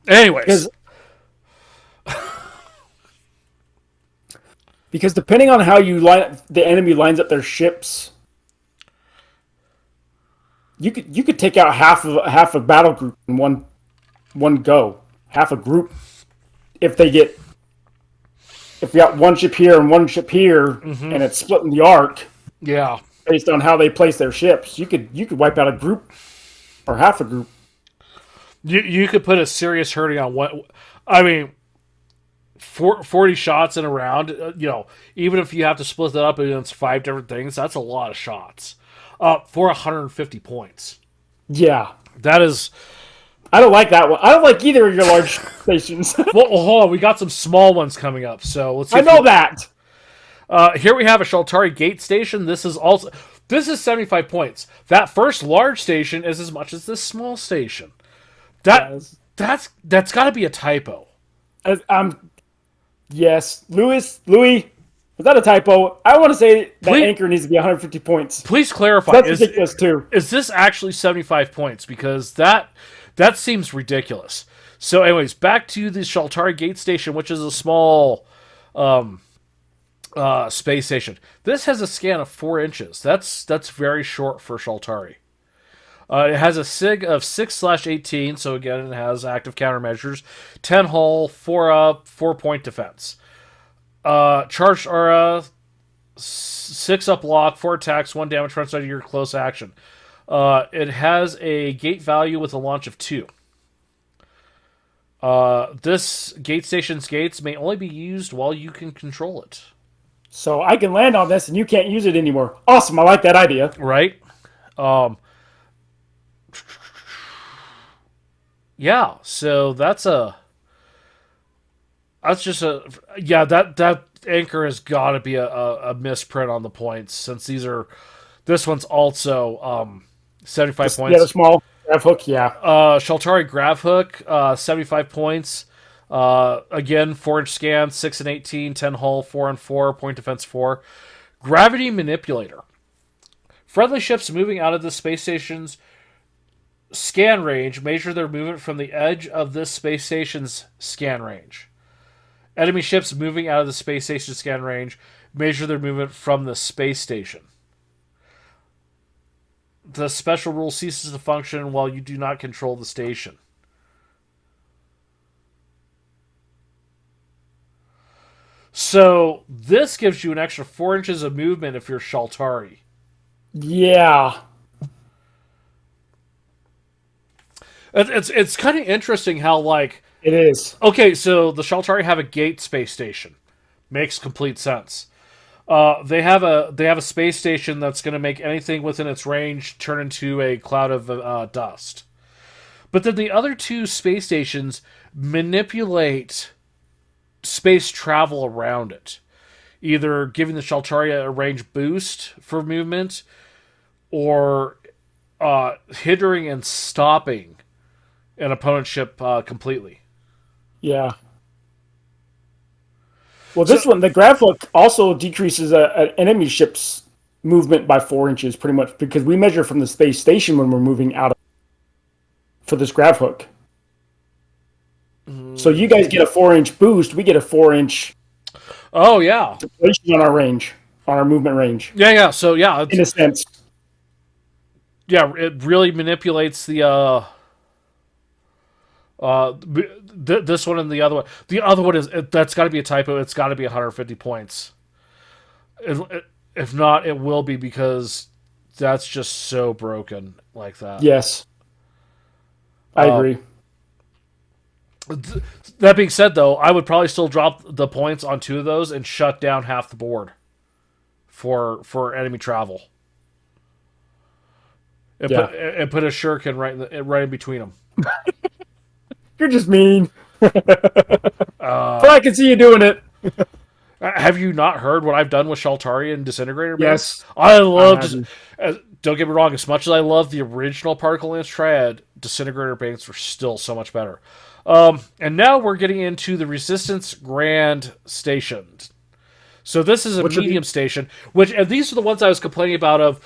Anyways. Because depending on how the enemy lines up their ships, you could take out half a battle group in one go, half a group. If you got one ship here and one ship here, and it's splitting the arc, yeah, based on how they place their ships, you could wipe out a group or half a group. You could put a serious hurting on one. I mean, 40 shots in a round, even if you have to split that up against 5 different things, that's a lot of shots for 150 points. Yeah. That is... I don't like that one. I don't like either of your large stations. Well, hold on. We got some small ones coming up, so let's see. I know that. Here we have a Shaltari Gate Station. This is 75 points. That first large station is as much as this small station. That's got to be a typo. Yes, Louis, was that a typo? I want to say that anchor needs to be 150 points. Please clarify. That's ridiculous too. Is this actually 75 points? Because that seems ridiculous. So, anyways, back to the Shaltari Gate Station, which is a small space station. This has a scan of 4 inches. That's very short for Shaltari. It has a SIG of 6/18, so again, it has active countermeasures. 10 hull, 4 up, 4-point defense. Charged aura, 6 up lock, 4 attacks, 1 damage front side of your close action. It has a gate value with a launch of 2. This gate station's gates may only be used while you can control it. So I can land on this and you can't use it anymore. Awesome, I like that idea. Right? Yeah, so that anchor has got to be a misprint on the points, since this one's also 75 points. Yeah, the small grav hook, yeah. Shaltari Grav Hook, 75 points. Again, 4-inch scan, 6 and 18, 10 hull, 4 and 4, point defense 4. Gravity Manipulator. Friendly ships moving out of the space station's scan range measure their movement from the edge of this space station's scan range. Enemy ships moving out of the space station's scan range measure their movement from the space station. The special rule ceases to function while you do not control the station. So this gives you an extra 4 inches of movement if you're Shaltari. Yeah. It's kind of interesting how, like... It is. Okay, so the Shaltari have a gate space station. Makes complete sense. They have a space station that's going to make anything within its range turn into a cloud of dust. But then the other 2 space stations manipulate space travel around it, either giving the Shaltari a range boost for movement, or hindering and stopping an opponent's ship completely. Yeah. Well, this one, the grav hook also decreases an enemy ship's movement by 4 inches, pretty much, because we measure from the space station when we're moving out for this grav hook. So you guys get a 4-inch boost, we get a 4-inch. Oh yeah. On our range, on our movement range. Yeah. So yeah, in a sense. Yeah, it really manipulates the this one and the other one. The other one that's got to be a typo. It's got to be 150 points. If not, it will be, because that's just so broken like that. Yes, I agree. That being said, though, I would probably still drop the points on 2 of those and shut down half the board for enemy travel. And put a shuriken right in between them. You're just mean. But I can see you doing it. Have you not heard what I've done with Shaltari and Disintegrator Banks? Yes. I love... don't get me wrong, as much as I love the original Particle Lance Triad, Disintegrator Banks were still so much better. And now we're getting into the Resistance Grand Station. So this is a medium station, and these are the ones I was complaining about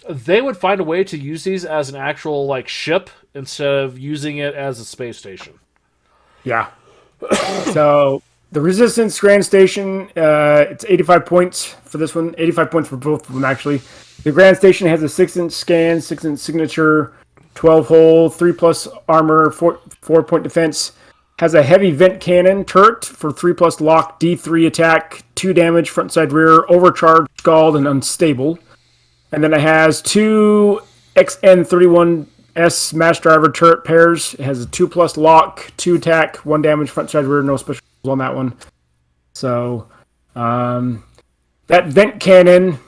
they would find a way to use these as an actual, like, ship instead of using it as a space station. Yeah. So the Resistance Grand Station, it's 85 points for this one. 85 points for both of them, actually. The Grand Station has a 6-inch scan, 6-inch signature, 12 hull, 3+ armor, 4-point defense. Has a heavy vent cannon turret for 3+ lock, D3 attack, 2 damage, front side rear, overcharged, scald, and unstable. And then it has 2 XN31S mass driver turret pairs. It has a 2+ lock, 2 attack, 1 damage, front side rear, no special on that one. So that vent cannon,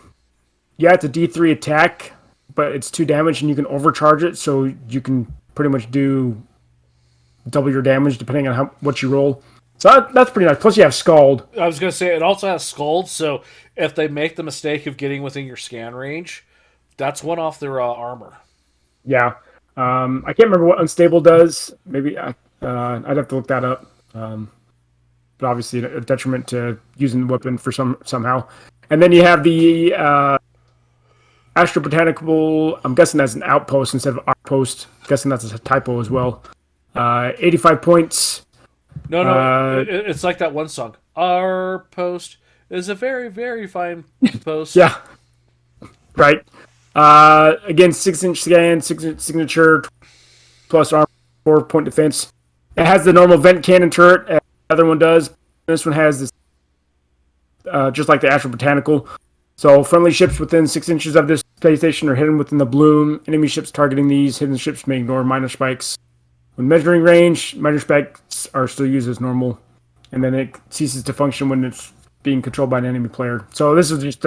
yeah, it's a D3 attack, but it's 2 damage, and you can overcharge it, so you can pretty much do double your damage depending on what you roll. So that's pretty nice. Plus, you have Scald. I was going to say, it also has Scald, so if they make the mistake of getting within your scan range, that's one off their armor. Yeah. I can't remember what Unstable does. Maybe I'd have to look that up. But obviously, a detriment to using the weapon for somehow. And then you have the Astro Botanical. I'm guessing that's an outpost instead of outpost. I'm guessing that's a typo as well. 85 points. No, it's like that one song. Our post is a very, very fine post. Yeah. Right. Again, 6-inch scan, 6-inch signature, plus armor, 4-point defense. It has the normal vent cannon turret, as the other one does. This one has this, just like the Astro Botanical. So friendly ships within 6 inches of this space station are hidden within the bloom. Enemy ships targeting these hidden ships may ignore minor spikes. When measuring range, minor spikes are still used as normal, and then it ceases to function when it's being controlled by an enemy player. So this is just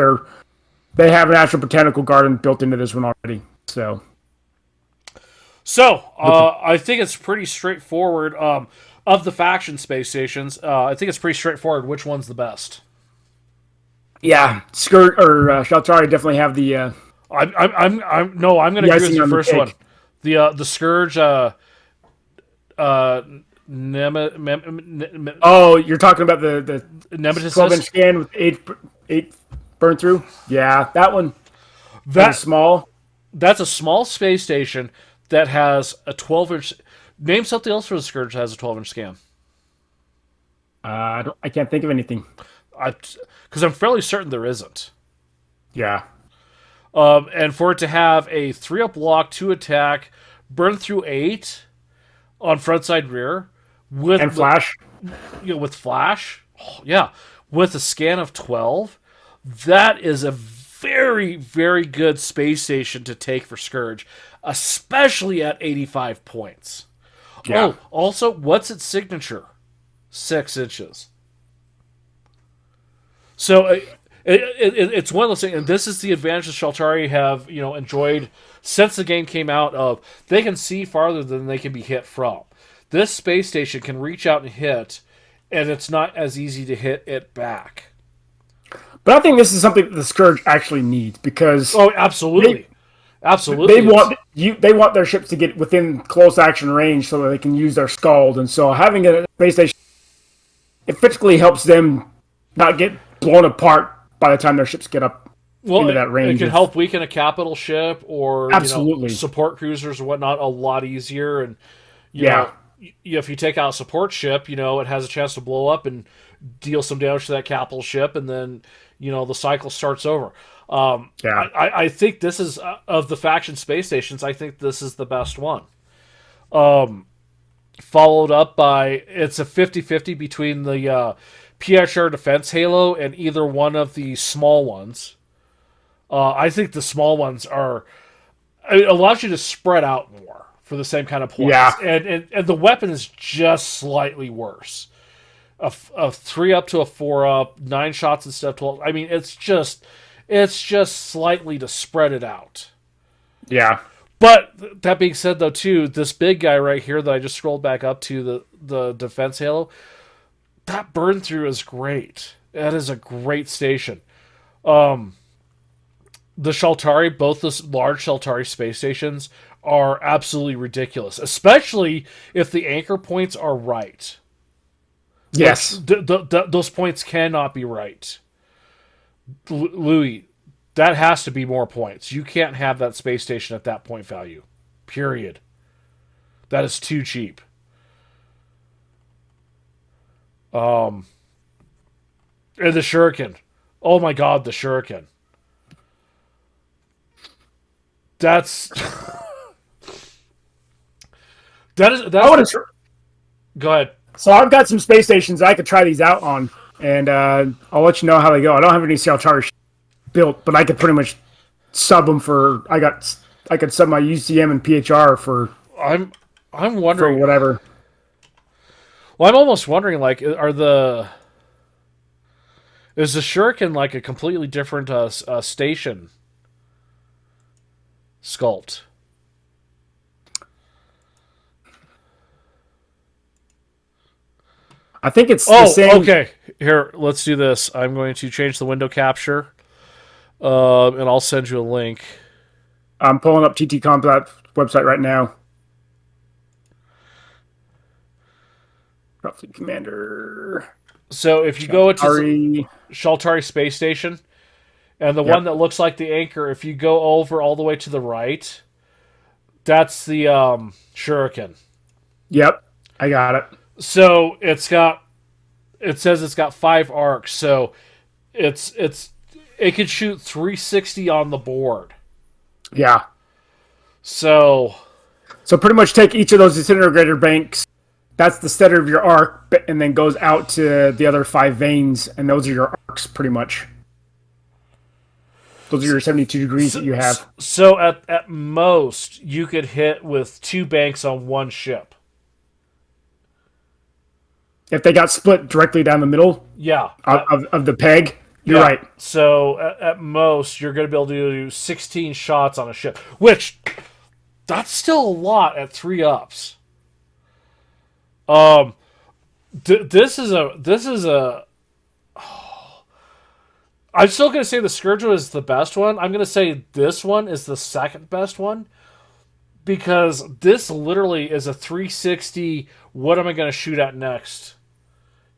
they have an Astro Botanical Garden built into this one already. So I think it's pretty straightforward. Of the faction space stations, I think it's pretty straightforward which one's the best. Yeah, Skirt or Shaltari definitely have the. I'm going to agree with your first one. The Scourge. Oh, you're talking about the Nemesis 12-inch scan with 8 burn through? Yeah, that one. That's small. That's a small space station that has a 12-inch. Name something else for the Scourge that has a 12-inch scan. I can't think of anything. Because I'm fairly certain there isn't. Yeah. And for it to have a 3-up block, 2 attack, burn through 8 on front side rear with flash, with flash, with a scan of 12, that is a very, very good space station to take for Scourge, especially at 85 points. Yeah. Oh, also, what's its signature? 6 inches. So it's one of those things, and this is the advantage that Shaltari have enjoyed since the game came out. Of they can see farther than they can be hit from. This space station can reach out and hit, and it's not as easy to hit it back. But I think this is something that the Scourge actually needs because absolutely. They want their ships to get within close action range so that they can use their Scald, and so having a space station, it physically helps them not get blown apart by the time their ships get up into that range. It can help weaken a capital ship or absolutely support cruisers or whatnot a lot easier. And if you take out a support ship, it has a chance to blow up and deal some damage to that capital ship, and then the cycle starts over. I think this is of the faction space stations. I think this is the best one. Followed up by it's a 50-50 between the PHR Defense Halo and either one of the small ones. I think the small ones it allows you to spread out more for the same kind of points. Yeah. And the weapon is just slightly worse. A 3-up to a 4-up, 9 shots instead of 12. I mean, it's just slightly to spread it out. Yeah. But that being said, though, too, this big guy right here that I just scrolled back up to, the Defense Halo, that burn through is great. That is a great station. The Shaltari, both the large Shaltari space stations, are absolutely ridiculous, especially if the anchor points are right. Yes. Those points cannot be right. Louis, that has to be more points. You can't have that space station at that point value. Period. That is too cheap. And the Shuriken. Oh my god, the Shuriken. That's Go ahead. So I've got some space stations I could try these out on, and I'll let you know how they go. I don't have any Shaltari built, but I could pretty much sub them for. I could sub my UCM and PHR for. I'm wondering for whatever. Well, I'm almost wondering, like, is the Shuriken like a completely different station sculpt? I think it's the same. Okay. Here, let's do this. I'm going to change the window capture, and I'll send you a link. I'm pulling up TTCom's website right now. Dropfleet Commander. So if you go into Shaltari Space Station, and the one that looks like the anchor, if you go over all the way to the right, that's the Shuriken. Yep, I got it. So it says it's got 5 arcs, so it can shoot 360 on the board. Yeah. So pretty much take each of those disintegrator banks. That's the center of your arc, and then goes out to the other 5 veins, and those are your arcs, pretty much. Those are your 72 degrees that you have. So at most, you could hit with 2 banks on one ship. If they got split directly down the middle of the peg, you're right. So at most, you're going to be able to do 16 shots on a ship, which that's still a lot at 3 ups. This is a. I'm still going to say the Scourge is the best one. I'm going to say this one is the second best one, because this literally is a 360. What am I going to shoot at next?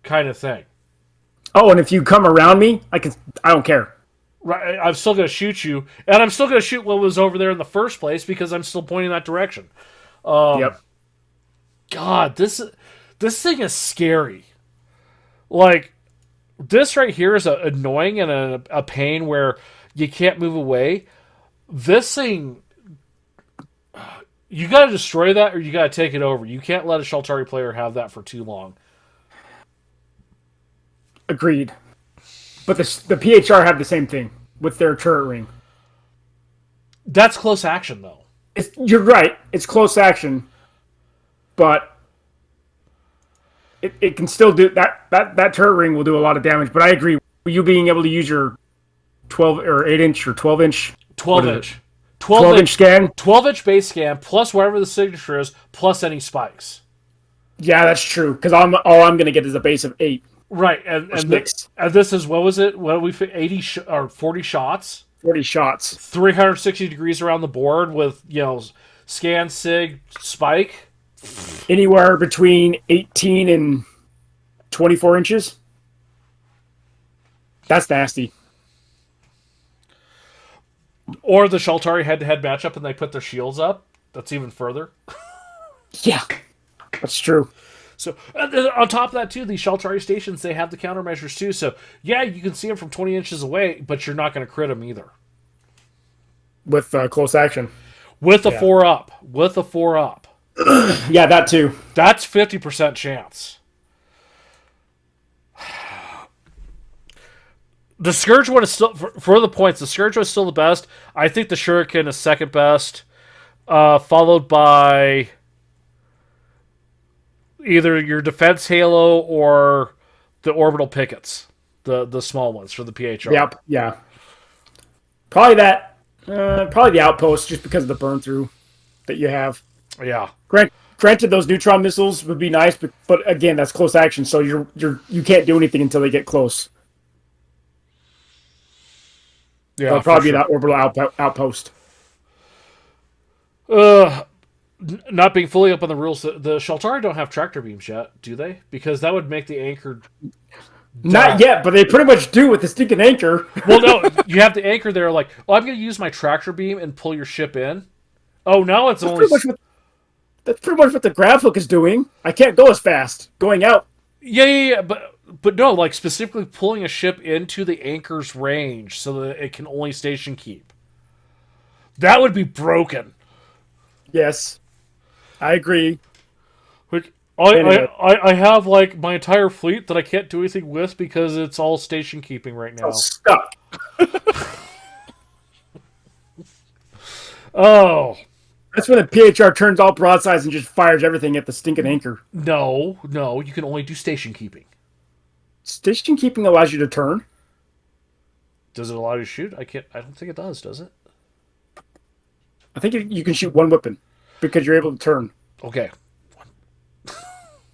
Kind of thing. Oh, and if you come around me, I don't care. Right, I'm still going to shoot you, and I'm still going to shoot what was over there in the first place because I'm still pointing that direction. Yep. God, this thing is scary. Like, this right here is annoying and a pain where you can't move away. This thing, you got to destroy that or you got to take it over. You can't let a Shaltari player have that for too long. Agreed. But the PHR have the same thing with their turret ring. That's close action, though. You're right. It's close action. But it can still do that. That turret ring will do a lot of damage. But I agree. You being able to use your 12 or 8 inch or 12 inch, 12 inch, 12 inch scan, 12 inch base scan plus whatever the signature is plus any spikes. Yeah, that's true. Because all I'm going to get is a base of 8. Right, and this is, what was it? What did we fit? 80 or 40 shots. 40 shots. 360 degrees around the board with scan, sig, spike. Anywhere between 18 and 24 inches. That's nasty. Or the Shaltari head-to-head matchup and they put their shields up. That's even further. Yeah, that's true. So on top of that too, these Shaltari stations, they have the countermeasures too. So yeah, you can see them from 20 inches away, but you're not going to crit them either. With close action. With a 4-up. With a 4-up. Yeah, that too. That's 50% chance. The Scourge one is still, for the points, the Scourge one is still the best. I think the Shuriken is second best, followed by either your Defense Halo or the Orbital Pickets, the small ones for the PHR. Yep, yeah. Probably the Outpost, just because of the burn through that you have. Yeah. Granted, those neutron missiles would be nice, but again, that's close action, so you can't do anything until they get close. Yeah, it'll probably be that orbital outpost. Not being fully up on the rules, the Shaltari don't have tractor beams yet, do they? Because that would make the anchor. Not yet, but they pretty much do with the stinking anchor. Well, no, you have the anchor there. Like, I'm going to use my tractor beam and pull your ship in. Oh, now it's only. That's pretty much what the grav hook is doing. I can't go as fast going out. Yeah, but no, like specifically pulling a ship into the anchor's range so that it can only station keep. That would be broken. Yes, I agree. Like, I have like my entire fleet that I can't do anything with because it's all station keeping right now. It's stuck. Oh. That's when the PHR turns all broadsides and just fires everything at the stinking anchor. No, you can only do station keeping. Station keeping allows you to turn. Does it allow you to shoot? I don't think it does it? I think you can shoot one weapon because you're able to turn. Okay.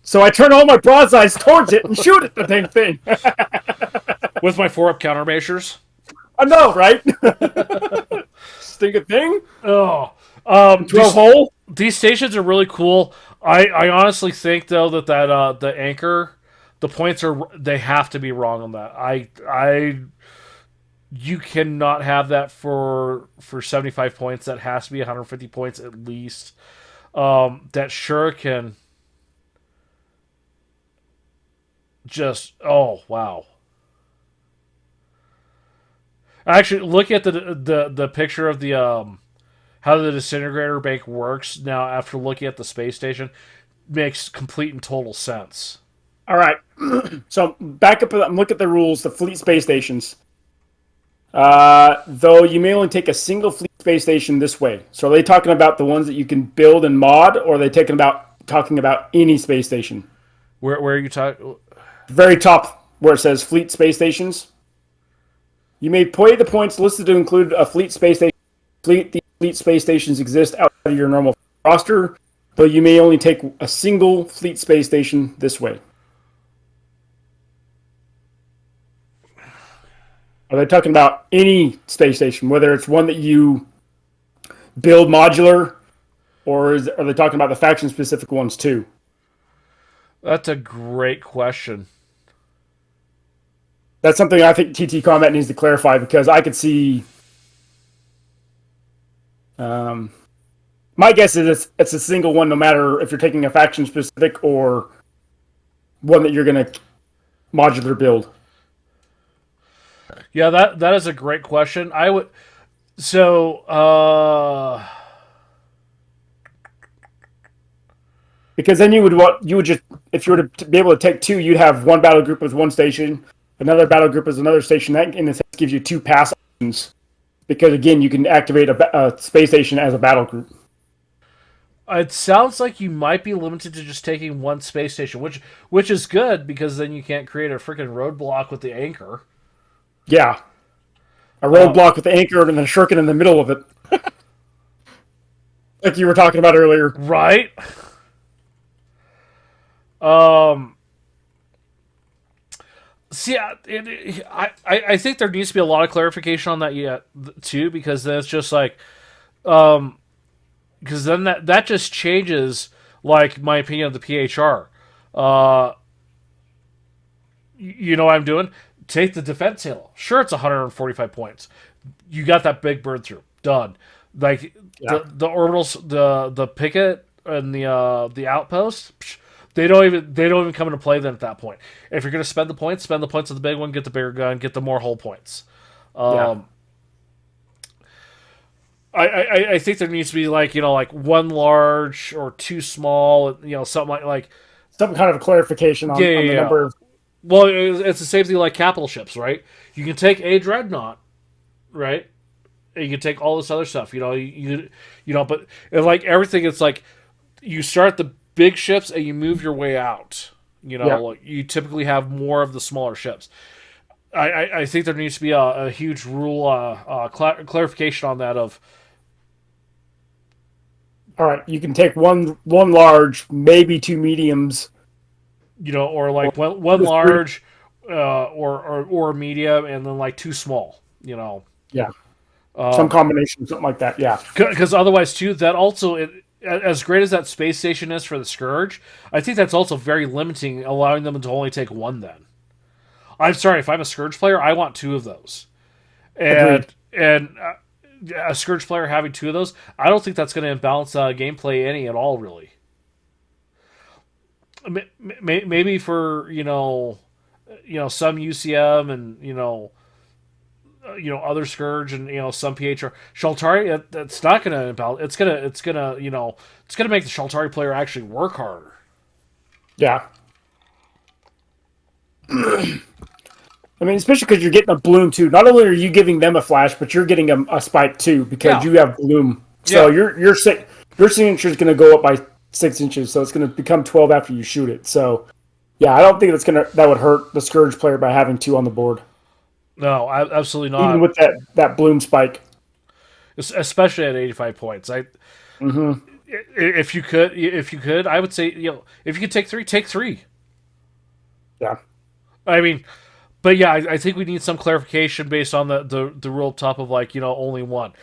So I turn all my broadsides towards it and shoot at the dang thing. With my 4-up countermeasures. I know, right? Stinking thing. Oh. Drill hole. These stations are really cool. I honestly think though that the anchor, the points they have to be wrong on that. You cannot have that for 75 points. That has to be 150 points at least. That shuriken. Just wow. Actually, look at the picture of the how the disintegrator bank works now after looking at the space station. Makes complete and total sense. All right. So back up and look at the rules. The fleet space stations. Though you may only take a single fleet space station this way. So are they talking about the ones that you can build and mod, or are they talking about any space station? Where are you talking? Very top where it says fleet space stations. You may play the points listed to include a fleet space station. These fleet space stations exist outside of your normal roster, though you may only take a single fleet space station this way. Are they talking about any space station, whether it's one that you build modular, or are they talking about the faction-specific ones too? That's a great question. That's something I think TT Combat needs to clarify, because I could see. My guess is it's a single one, no matter if you're taking a faction specific or one that you're going to modular build. Yeah, that is a great question. I would because then you would just, if you were to be able to take two, you'd have one battle group as one station, another battle group as another station. That in a sense gives you two pass options, because again you can activate a space station as a battle group. It sounds like you might be limited to just taking one space station, which is good, because then you can't create a freaking roadblock with the anchor. Yeah. A roadblock with the anchor and then a shuriken in the middle of it. Like you were talking about earlier. Right? See, I think there needs to be a lot of clarification on that yet, too, because then it's just like... because then that just changes, like, my opinion of the PHR. You know what I'm doing? Take the defense halo. Sure, it's 145 points. You got that big burn through. Done. Like, yeah. the orbitals, the picket and the outpost, they don't even come into play then at that point. If you're going to spend the points of the big one, get the bigger gun, get the more hull points. I think there needs to be like one large or two small, something like some kind of clarification on the number of. Well, it's the same thing like capital ships, right? You can take a dreadnought, right? And you can take all this other stuff, but like everything, it's like you start the big ships and you move your way out. Like you typically have more of the smaller ships. I think there needs to be a huge rule clarification on that of. All right, you can take one large, maybe two mediums. Or like one large, or medium, and then like two small. Yeah. Some combination, something like that. Yeah. Because otherwise, too, that also, as great as that space station is for the Scourge, I think that's also very limiting, allowing them to only take one. Then, I'm sorry, if I'm a Scourge player, I want two of those, and a Scourge player having two of those, I don't think that's going to imbalance gameplay any at all, really. Maybe for some UCM and other Scourge and some PHR Shaltari, that's not going to imbalance. It's gonna make the Shaltari player actually work harder. Yeah. I mean, especially because you're getting a bloom too. Not only are you giving them a flash, but you're getting a spike too, because you have bloom. So you're your signature is going to go up by 6 inches, so it's going to become 12 after you shoot it. So, yeah, I don't think that would hurt the Scourge player by having 2 on the board. No, absolutely not. Even with that bloom spike. Especially at 85 points. If you could, I would say, if you could take 3, take 3. Yeah. I mean, but yeah, I think we need some clarification based on the rule up top of only 1.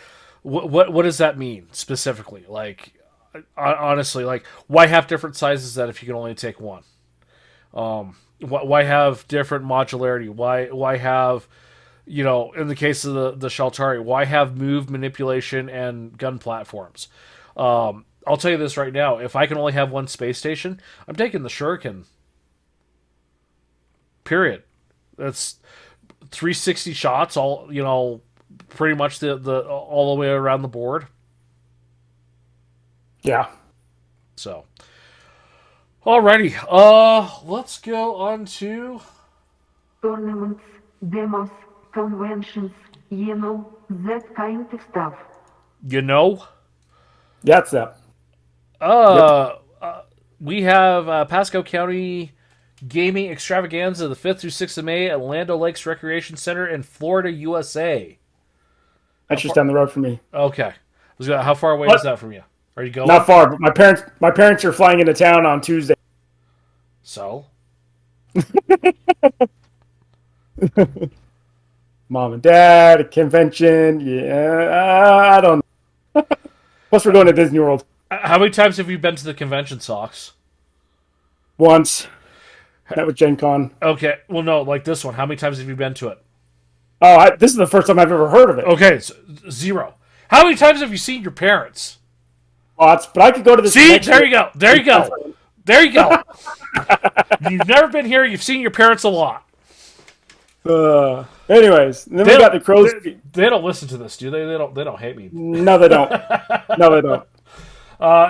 What does that mean specifically? Like, honestly, like, why have different sizes that if you can only take 1? Why have different modularity? Why have, in the case of the Shaltari, why have move, manipulation, and gun platforms? I'll tell you this right now. If I can only have 1 space station, I'm taking the Shuriken. Period. That's 360 shots, all, pretty much the all the way around the board. Yeah. So, alrighty. Let's go on to Tournaments, demos, conventions, that kind of stuff. That's that. We have Pasco County Gaming Extravaganza the 5th through 6th of May at Land Lakes Recreation Center in Florida, USA. That's just down the road from me. Okay. How far away is that from you? Are you going? Not far, but my parents are flying into town on Tuesday. So? Mom and Dad, a convention. Yeah, I don't know. Plus, we're going to Disney World. How many times have you been to the convention, Socks? Once. That was Gen Con. Okay. Well, no, like this one. How many times have you been to it? Oh, this is the first time I've ever heard of it. Okay, so 0. How many times have you seen your parents? Lots, but I could go to this. See, there you go. There you go. There you go. You've never been here. You've seen your parents a lot. Anyways, then we got the Crow's Feast. They don't listen to this, do they? They don't hate me. No, they don't. No, they don't.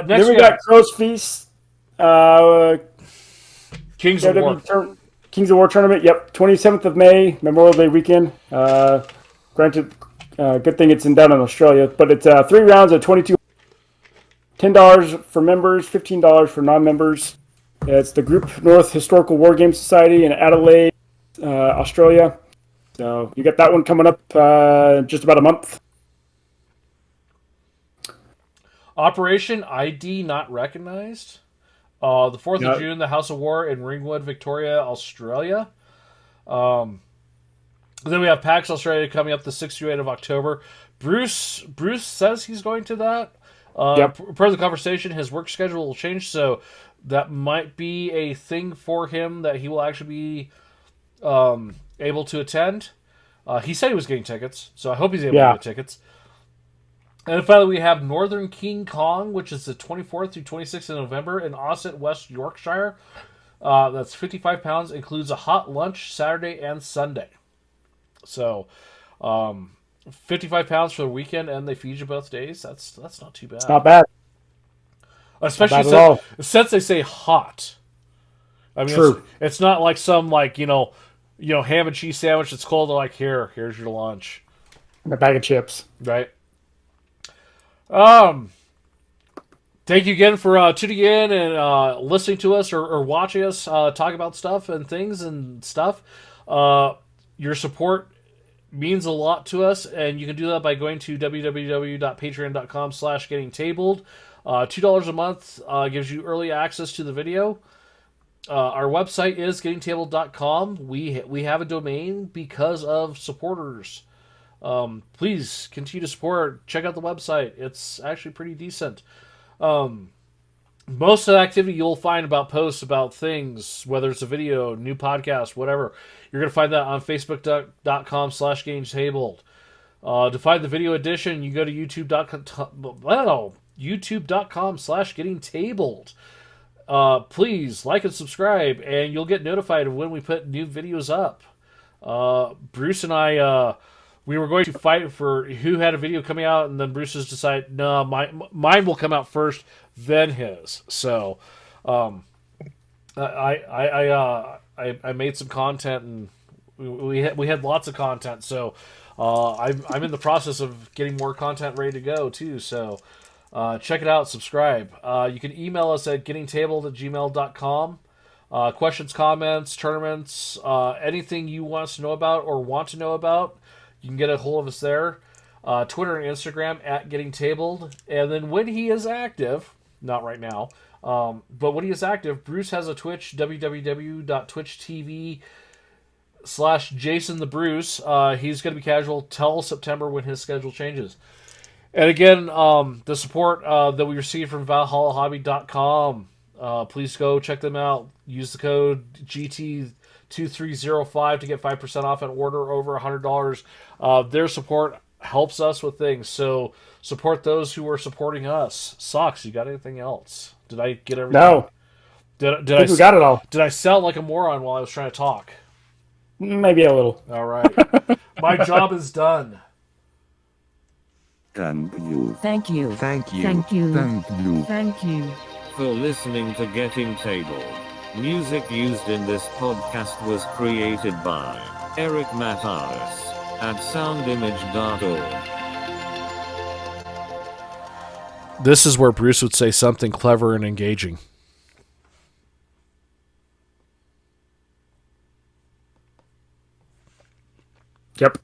Next then we got Crow's Feast. Kings of War. Kings of War tournament. Yep, 27th of May, Memorial Day weekend. Granted, good thing it's down in Australia, but it's 3 rounds of 22. $10 for members, $15 for non-members. It's the Group North Historical War Game Society in Adelaide, Australia. So you got that one coming up just about a month. Operation ID not recognized. The 4th of June, the House of War in Ringwood, Victoria, Australia. Then we have PAX Australia coming up the 6th through 8th of October. Bruce says he's going to that. Per the conversation, his work schedule will change, so that might be a thing for him that he will actually be able to attend. He said he was getting tickets, so I hope he's able to get tickets. And finally, we have Northern King Kong, which is the 24th through 26th of November in Ossett, West Yorkshire. That's 55 pounds, includes a hot lunch Saturday and Sunday. So, 55 pounds for the weekend, and they feed you both days. That's not too bad. It's not bad. Especially since they say hot. I mean, True. It's not like some ham and cheese sandwich that's cold. They're like, here's your lunch. And a bag of chips. Right. Thank you again for tuning in and listening to us or watching us talk about stuff and things and stuff. Your support means a lot to us, and you can do that by going to www.patreon.com/gettingtabled. $2 a month gives you early access to the video. Our website is gettingtabled.com. We have a domain because of supporters. Please continue to support. Check out the website. It's actually pretty decent. Most of the activity you'll find about posts about things, whether it's a video, new podcast, whatever, you're going to find that on facebook.com/gettingtabled. To find the video edition, you go to youtube.com/gettingtabled. Please like and subscribe, and you'll get notified of when we put new videos up. Bruce and I, we were going to fight for who had a video coming out, and then Bruce has decided, no, mine will come out first, then his. So, I made some content, and we had lots of content. So, I'm in the process of getting more content ready to go too. So, Check it out. Subscribe. You can email us at gettingtabled@gmail.com. Questions, comments, tournaments, anything you want us to know about or want to know about, you can get a hold of us there. Twitter and Instagram at gettingtabled. And then when he is active, not right now, but when he is active, Bruce has a Twitch, www.twitchtv/JasonTheBruce. He's going to be casual till September when his schedule changes. And again, the support that we receive from ValhallaHobby.com. Please go check them out. Use the code GT2305 to get 5% off an order over $100. Their support helps us with things. So support those who are supporting us. Socks, you got anything else? Did I get everything? No. Did I think we got it all. Did I sound like a moron while I was trying to talk? Maybe a little. All right. My job is done. Thank you. Thank you. Thank you. Thank you. Thank you. Thank you. For listening to Getting Tabled. Music used in this podcast was created by Eric Matyas at soundimage.org. This is where Bruce would say something clever and engaging. Yep.